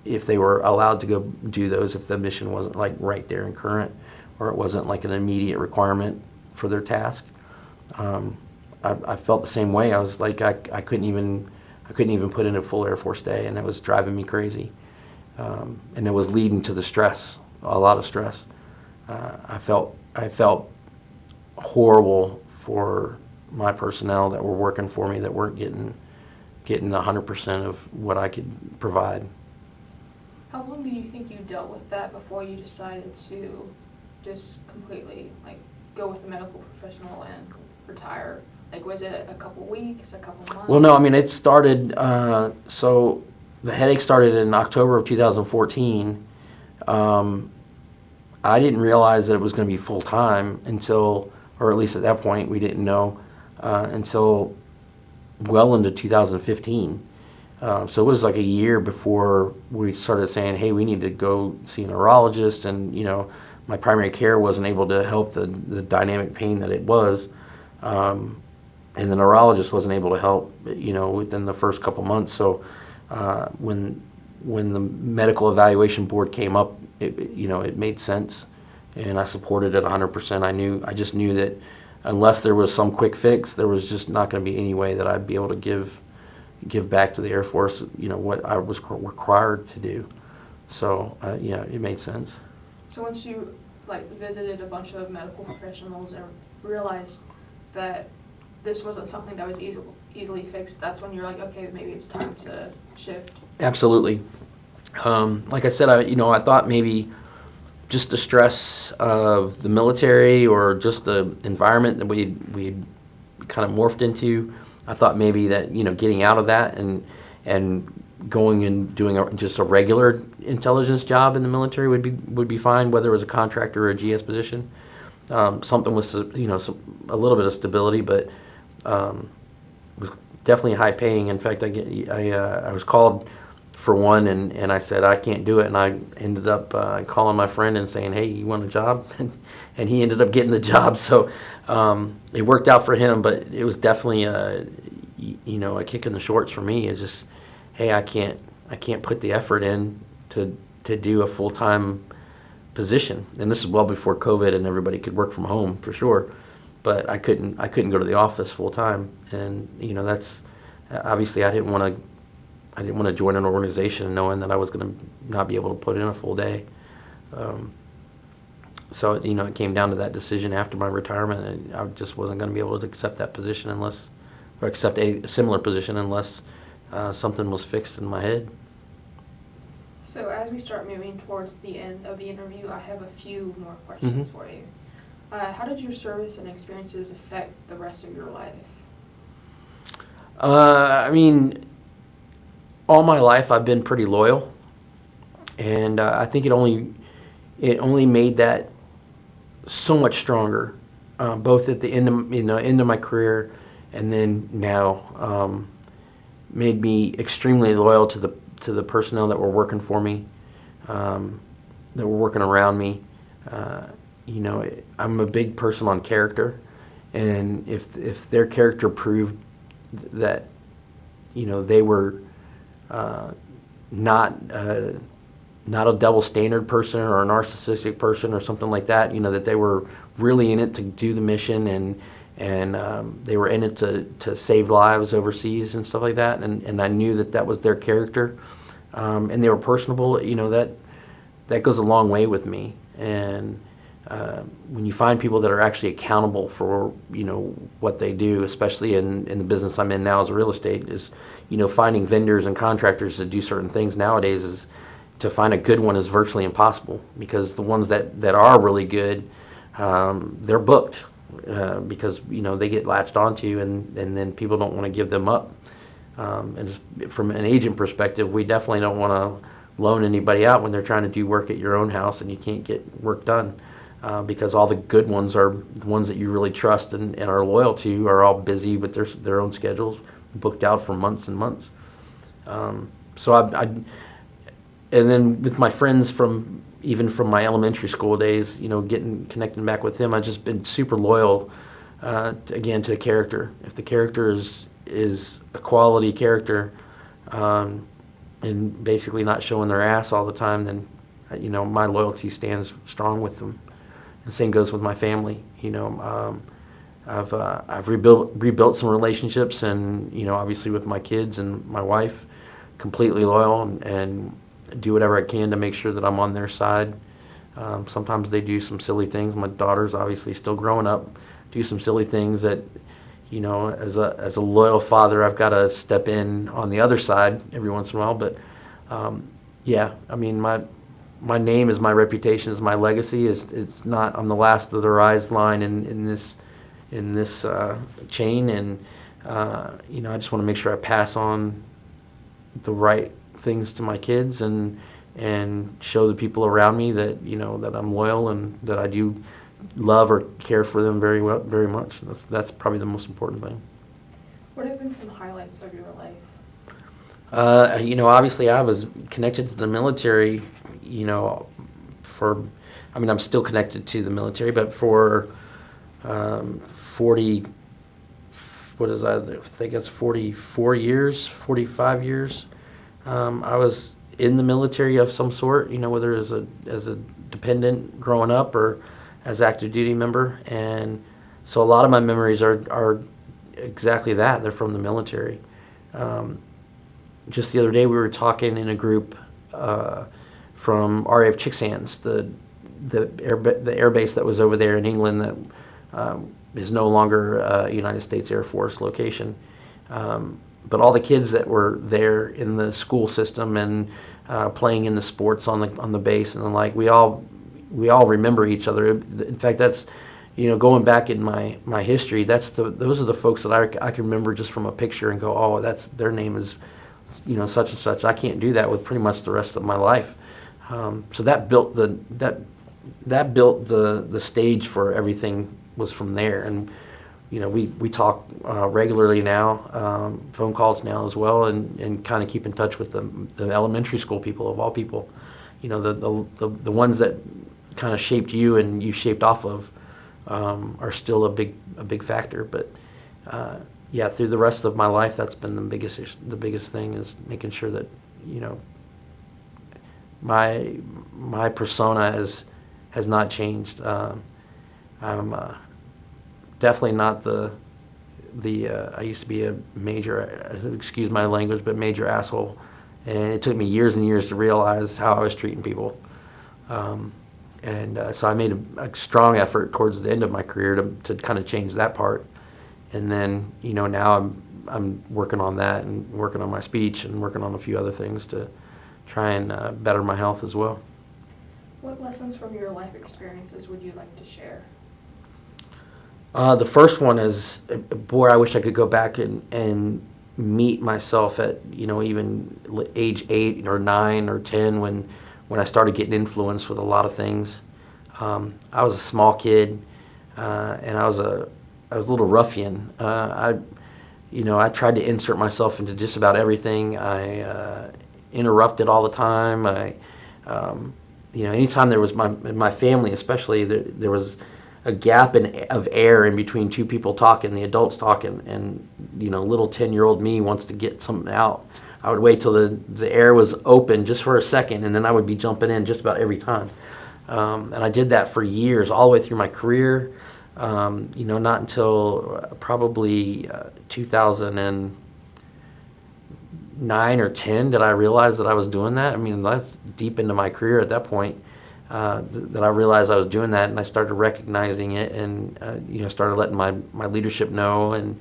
if they were allowed to go do those, if the mission wasn't like right there and current, or it wasn't like an immediate requirement for their task. I felt the same way. I was like, I couldn't even put in a full Air Force day, and it was driving me crazy. and it was leading to the stress, a lot of stress. I felt horrible for my personnel that were working for me that weren't getting 100% of what I could provide. How long do you think you dealt with that before you decided to just completely go with the medical professional and retire? Was it a couple weeks, a couple months? Well, no, I mean, it started, so the headache started in October of 2014. I didn't realize that it was going to be full-time until, or at least at that point, we didn't know until well into 2015. So it was like a year before we started saying, hey, we need to go see a neurologist, and, my primary care wasn't able to help the dynamic pain that it was. And the neurologist wasn't able to help, within the first couple months. So when the medical evaluation board came up, it made sense, and I supported it 100%. I just knew that unless there was some quick fix, there was just not going to be any way that I'd be able to give back to the Air Force, what I was required to do. So it made sense. So once you visited a bunch of medical professionals and realized that this wasn't something that was easily fixed, that's when you're like, okay, maybe it's time to shift. Absolutely. Like I said, I thought maybe just the stress of the military or just the environment that we kind of morphed into. I thought maybe that getting out of that and going and doing just a regular intelligence job in the military would be fine, whether it was a contractor or a GS position. Something with a little bit of stability, but was definitely high paying. In fact, I was called for one, and I said I can't do it, and I ended up calling my friend and saying, hey, you want a job? And he ended up getting the job. So it worked out for him, but it was definitely a kick in the shorts for me. It's just, hey, I can't put the effort in to do a full-time position. And this is well before COVID and everybody could work from home for sure, but I couldn't go to the office full time. And that's obviously I didn't want to join an organization knowing that I was going to not be able to put in a full day. So it came down to that decision after my retirement, and I just wasn't going to be able to accept that position or accept a similar position unless something was fixed in my head. So as we start moving towards the end of the interview, I have a few more questions for you. How did your service and experiences affect the rest of your life? I mean, all my life I've been pretty loyal, and I think it only made that so much stronger, both at the end of my career, and then now, made me extremely loyal to the personnel that were working for me, that were working around me. I'm a big person on character, and if their character proved that they were not a double standard person or a narcissistic person or something like that, that they were really in it to do the mission, and they were in it to save lives overseas and stuff like that, and I knew that was their character, and they were personable. That goes a long way with me. And when you find people that are actually accountable for what they do, especially in the business I'm in now as a real estate, is finding vendors and contractors to do certain things nowadays, is to find a good one is virtually impossible, because the ones that are really good, they're booked, because they get latched onto, and then people don't want to give them up. And from an agent perspective, we definitely don't want to loan anybody out when they're trying to do work at your own house and you can't get work done, because all the good ones are the ones that you really trust and are loyal to are all busy with their own schedules, booked out for months and months. So and then with my friends even from my elementary school days, connecting back with them, I've just been super loyal, again, to the character. If the character is a quality character, and basically not showing their ass all the time, then my loyalty stands strong with them. The same goes with my family. I've rebuilt some relationships, and obviously with my kids and my wife, completely loyal, and do whatever I can to make sure that I'm on their side. Sometimes they do some silly things. My daughter's obviously still growing up, do some silly things that, as a loyal father, I've got to step in on the other side every once in a while. But yeah, I mean, my name is my reputation, is my legacy. It's not, I'm the last of the Reiz line in this chain, and I just want to make sure I pass on the right things to my kids, and show the people around me that that I'm loyal and that I do love or care for them very well, very much. That's probably the most important thing. What have been some highlights of your life? Obviously I was connected to the military, I'm still connected to the military, but for 40, what is that? I think it's 44 years, 45 years. I was in the military of some sort, whether as a dependent growing up or as active duty member, and so a lot of my memories are exactly that. They're from the military. Just the other day, we were talking in a group from RAF Chicksands, the air base that was over there in England that is no longer a United States Air Force location. But all the kids that were there in the school system and playing in the sports on the base and the like, we all remember each other. In fact, that's going back in my history. Those are the folks that I can remember just from a picture and go, oh, that's their name is such and such. I can't do that with pretty much the rest of my life. So that built the stage for everything was from there. And we talk regularly now, phone calls now as well, and kind of keep in touch with the elementary school people of all people. The ones that kind of shaped you and you shaped off of are still a big factor. But yeah, through the rest of my life, that's been the biggest thing, is making sure that my persona has not changed. I'm definitely not the I used to be a major, excuse my language, but major asshole, and it took me years and years to realize how I was treating people. So I made a strong effort towards the end of my career to kind of change that part. And then, now I'm working on that and working on my speech and working on a few other things to try and better my health as well. What lessons from your life experiences would you like to share? The first one is, boy, I wish I could go back and meet myself at, even age 8 or 9 or 10 when I started getting influenced with a lot of things. I was a small kid, and I was a little ruffian. I tried to insert myself into just about everything. I interrupted all the time. Anytime there was my family, especially, there was a gap of air in between two people talking, the adults talking, and little 10-year-old me wants to get something out. I would wait till the air was open just for a second, and then I would be jumping in just about every time. And I did that for years, all the way through my career. Not until probably 2009 or 10 did I realize that I was doing that. I mean, that's deep into my career at that point, that I realized I was doing that, and I started recognizing it, and started letting my leadership know, and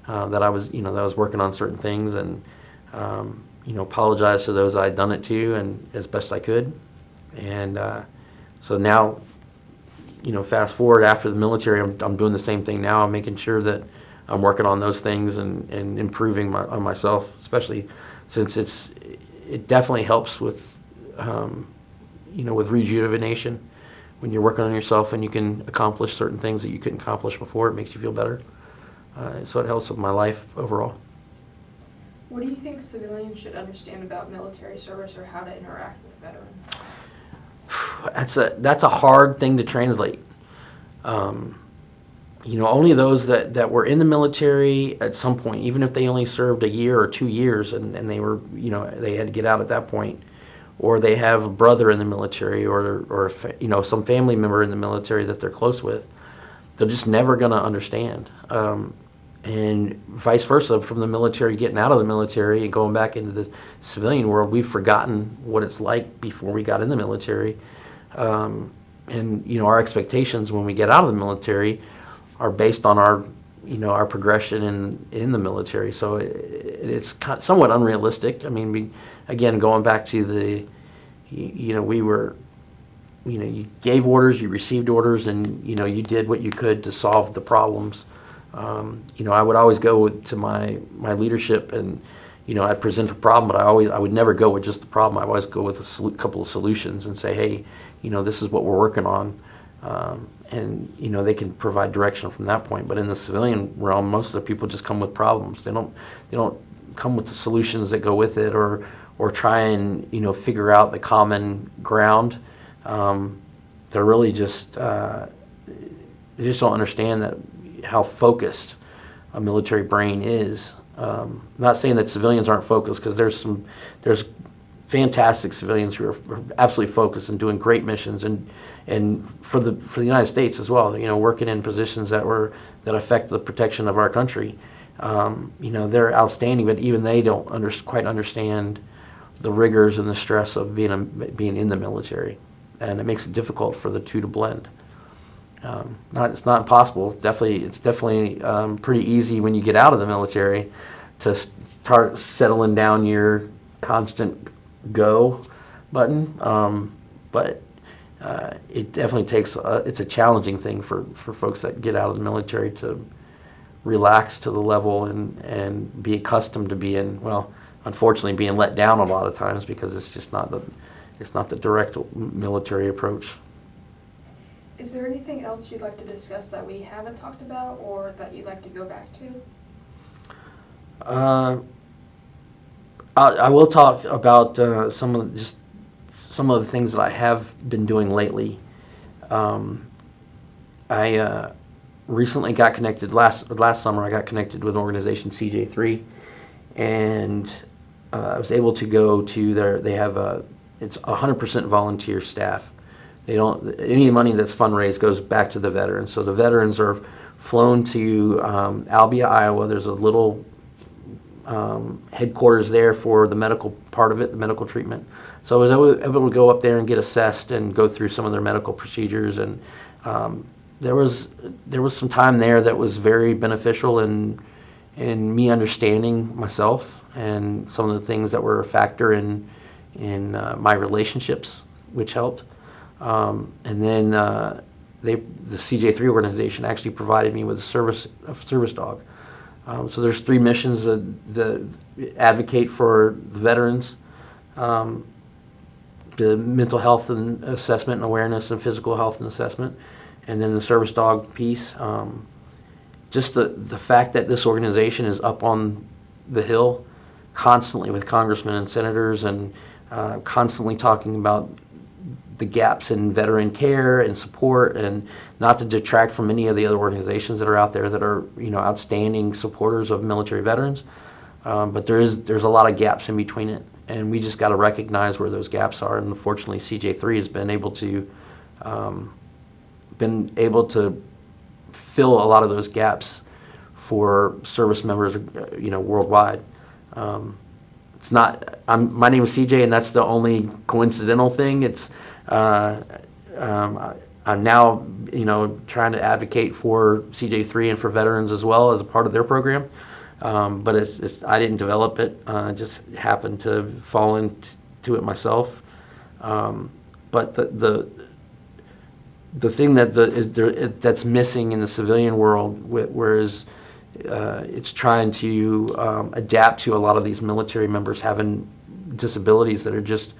that I was working on certain things, and apologize to those I had done it to, and as best I could. And so now, fast forward after the military, I'm doing the same thing now. I'm making sure that I'm working on those things and improving on myself, especially since it definitely helps with with rejuvenation. When you're working on yourself and you can accomplish certain things that you couldn't accomplish before, it makes you feel better. So it helps with my life overall. What do you think civilians should understand about military service, or how to interact with veterans? That's a hard thing to translate. Only those that were in the military at some point, even if they only served a year or 2 years, and they were, they had to get out at that point, or they have a brother in the military, or some family member in the military that they're close with, they're just never going to understand. and vice versa, from the military, getting out of the military and going back into the civilian world, we've forgotten what it's like before we got in the military. And our expectations when we get out of the military are based on our progression in the military. So it's somewhat unrealistic. I mean, again, going back to we were, you gave orders, you received orders, and you did what you could to solve the problems. I would always go to my leadership, and I'd present a problem, but I would never go with just the problem. I always go with a couple of solutions and say, hey, this is what we're working on, and they can provide direction from that point. But in the civilian realm, most of the people just come with problems. They don't come with the solutions that go with it, or try and figure out the common ground. They're really just they just don't understand how focused a military brain is. I'm not saying that civilians aren't focused, because there's fantastic civilians who are absolutely focused and doing great missions, and for the United States as well. Working in positions that affect the protection of our country. They're outstanding, but even they don't quite understand the rigors and the stress of being in the military, and it makes it difficult for the two to blend. It's not impossible. It's definitely pretty easy when you get out of the military to start settling down your constant go button. But it definitely takes. It's a challenging thing for folks that get out of the military to relax to the level and be accustomed to being, well, unfortunately being let down a lot of times, because it's just not the direct military approach. Is there anything else you'd like to discuss that we haven't talked about, or that you'd like to go back to? I will talk about some of the things that I have been doing lately. I recently got connected last summer. I got connected with an organization, CJ3, and I was able to go to they have it's 100% volunteer staff. Any money that's fundraised goes back to the veterans. So the veterans are flown to Albia, Iowa. There's a little headquarters there for the medical part of it, the medical treatment. So I was able to go up there and get assessed and go through some of their medical procedures, and there was some time there that was very beneficial in me understanding myself and some of the things that were a factor in my relationships, which helped. And then the CJ3 organization actually provided me with a service dog. So there's 3 missions that advocate for the veterans, the mental health and assessment and awareness, and physical health and assessment, and then the service dog piece. Just the fact that this organization is up on the Hill constantly with congressmen and senators, and constantly talking about the gaps in veteran care and support, and not to detract from any of the other organizations that are out there that are outstanding supporters of military veterans, but there's a lot of gaps in between it, and we just got to recognize where those gaps are. And unfortunately, CJ3 has been able to fill a lot of those gaps for service members worldwide. It's not. My name is CJ, and that's the only coincidental thing. It's I'm now trying to advocate for CJ3 and for veterans as well as a part of their program. But it's I didn't develop it. I just happened to fall into it myself. But the thing that's missing in the civilian world, whereas it's trying to adapt to a lot of these military members having disabilities that are just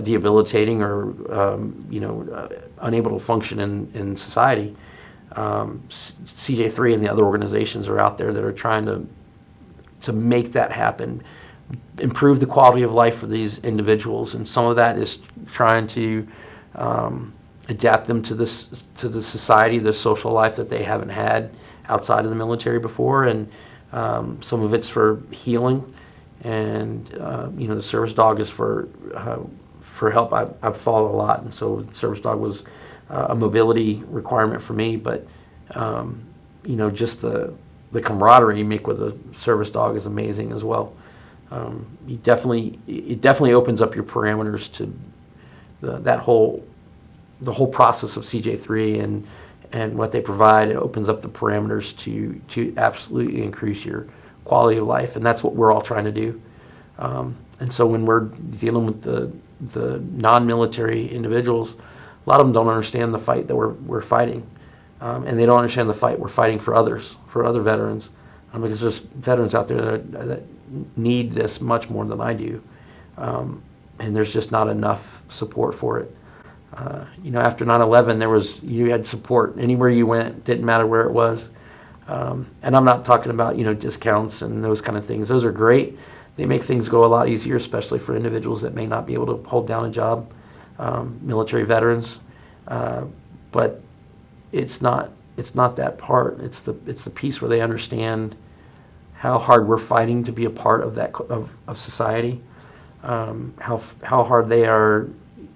debilitating, or unable to function in society. CJ3 and the other organizations are out there that are trying to make that happen, improve the quality of life for these individuals, and some of that is trying to adapt them to the society, the social life that they haven't had outside of the military before, and some of it's for healing, and the service dog is for help. I fall a lot, and so the service dog was a mobility requirement for me, but just the the camaraderie you make with a service dog is amazing as well. It definitely opens up your parameters to the whole process of CJ3 and what they provide. It opens up the parameters to absolutely increase your quality of life, and that's what we're all trying to do. And so when we're dealing with the non-military individuals, a lot of them don't understand the fight that we're fighting, and they don't understand the fight we're fighting for others, for other veterans, because there's veterans out there that need this much more than I do, and there's just not enough support for it. After 9/11, you had support anywhere you went, didn't matter where it was. And I'm not talking about, discounts and those kind of things. Those are great. They make things go a lot easier, especially for individuals that may not be able to hold down a job, military veterans. But it's not that part. It's the piece where they understand how hard we're fighting to be a part of that of society. How hard they are,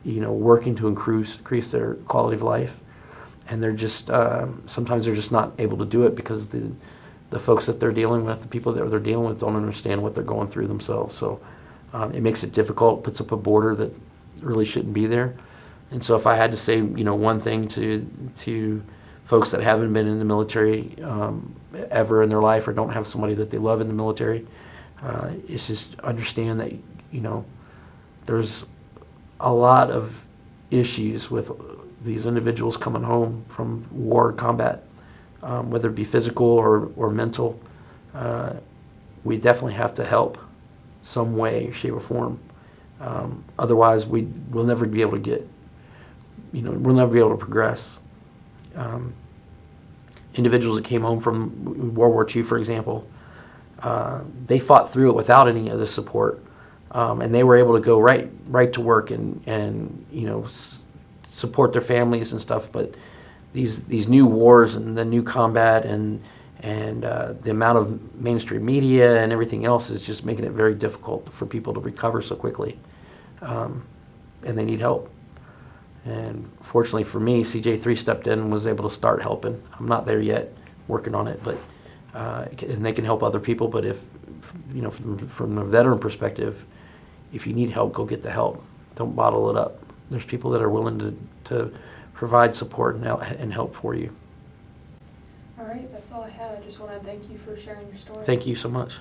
working to increase their quality of life. And they're just sometimes they're just not able to do it because the folks that they're dealing with, the people that they're dealing with, don't understand what they're going through themselves. So it makes it difficult, puts up a border that really shouldn't be there. And so if I had to say, one thing to folks that haven't been in the military ever in their life or don't have somebody that they love in the military, is just understand that there's a lot of issues with these individuals coming home from war, combat, whether it be physical or mental. We definitely have to help some way, shape, or form. Otherwise, we'll never be able to we'll never be able to progress. Individuals that came home from World War II, for example, they fought through it without any of the support, and they were able to go right to work and support their families and stuff. But these new wars and the new combat and the amount of mainstream media and everything else is just making it very difficult for people to recover so quickly, and they need help. And fortunately for me, CJ3 stepped in and was able to start helping. I'm not there yet, working on it, but and they can help other people. But if from a veteran perspective, if you need help, go get the help. Don't bottle it up. There's people that are willing to provide support and help for you. All right, that's all I had. I just want to thank you for sharing your story. Thank you so much.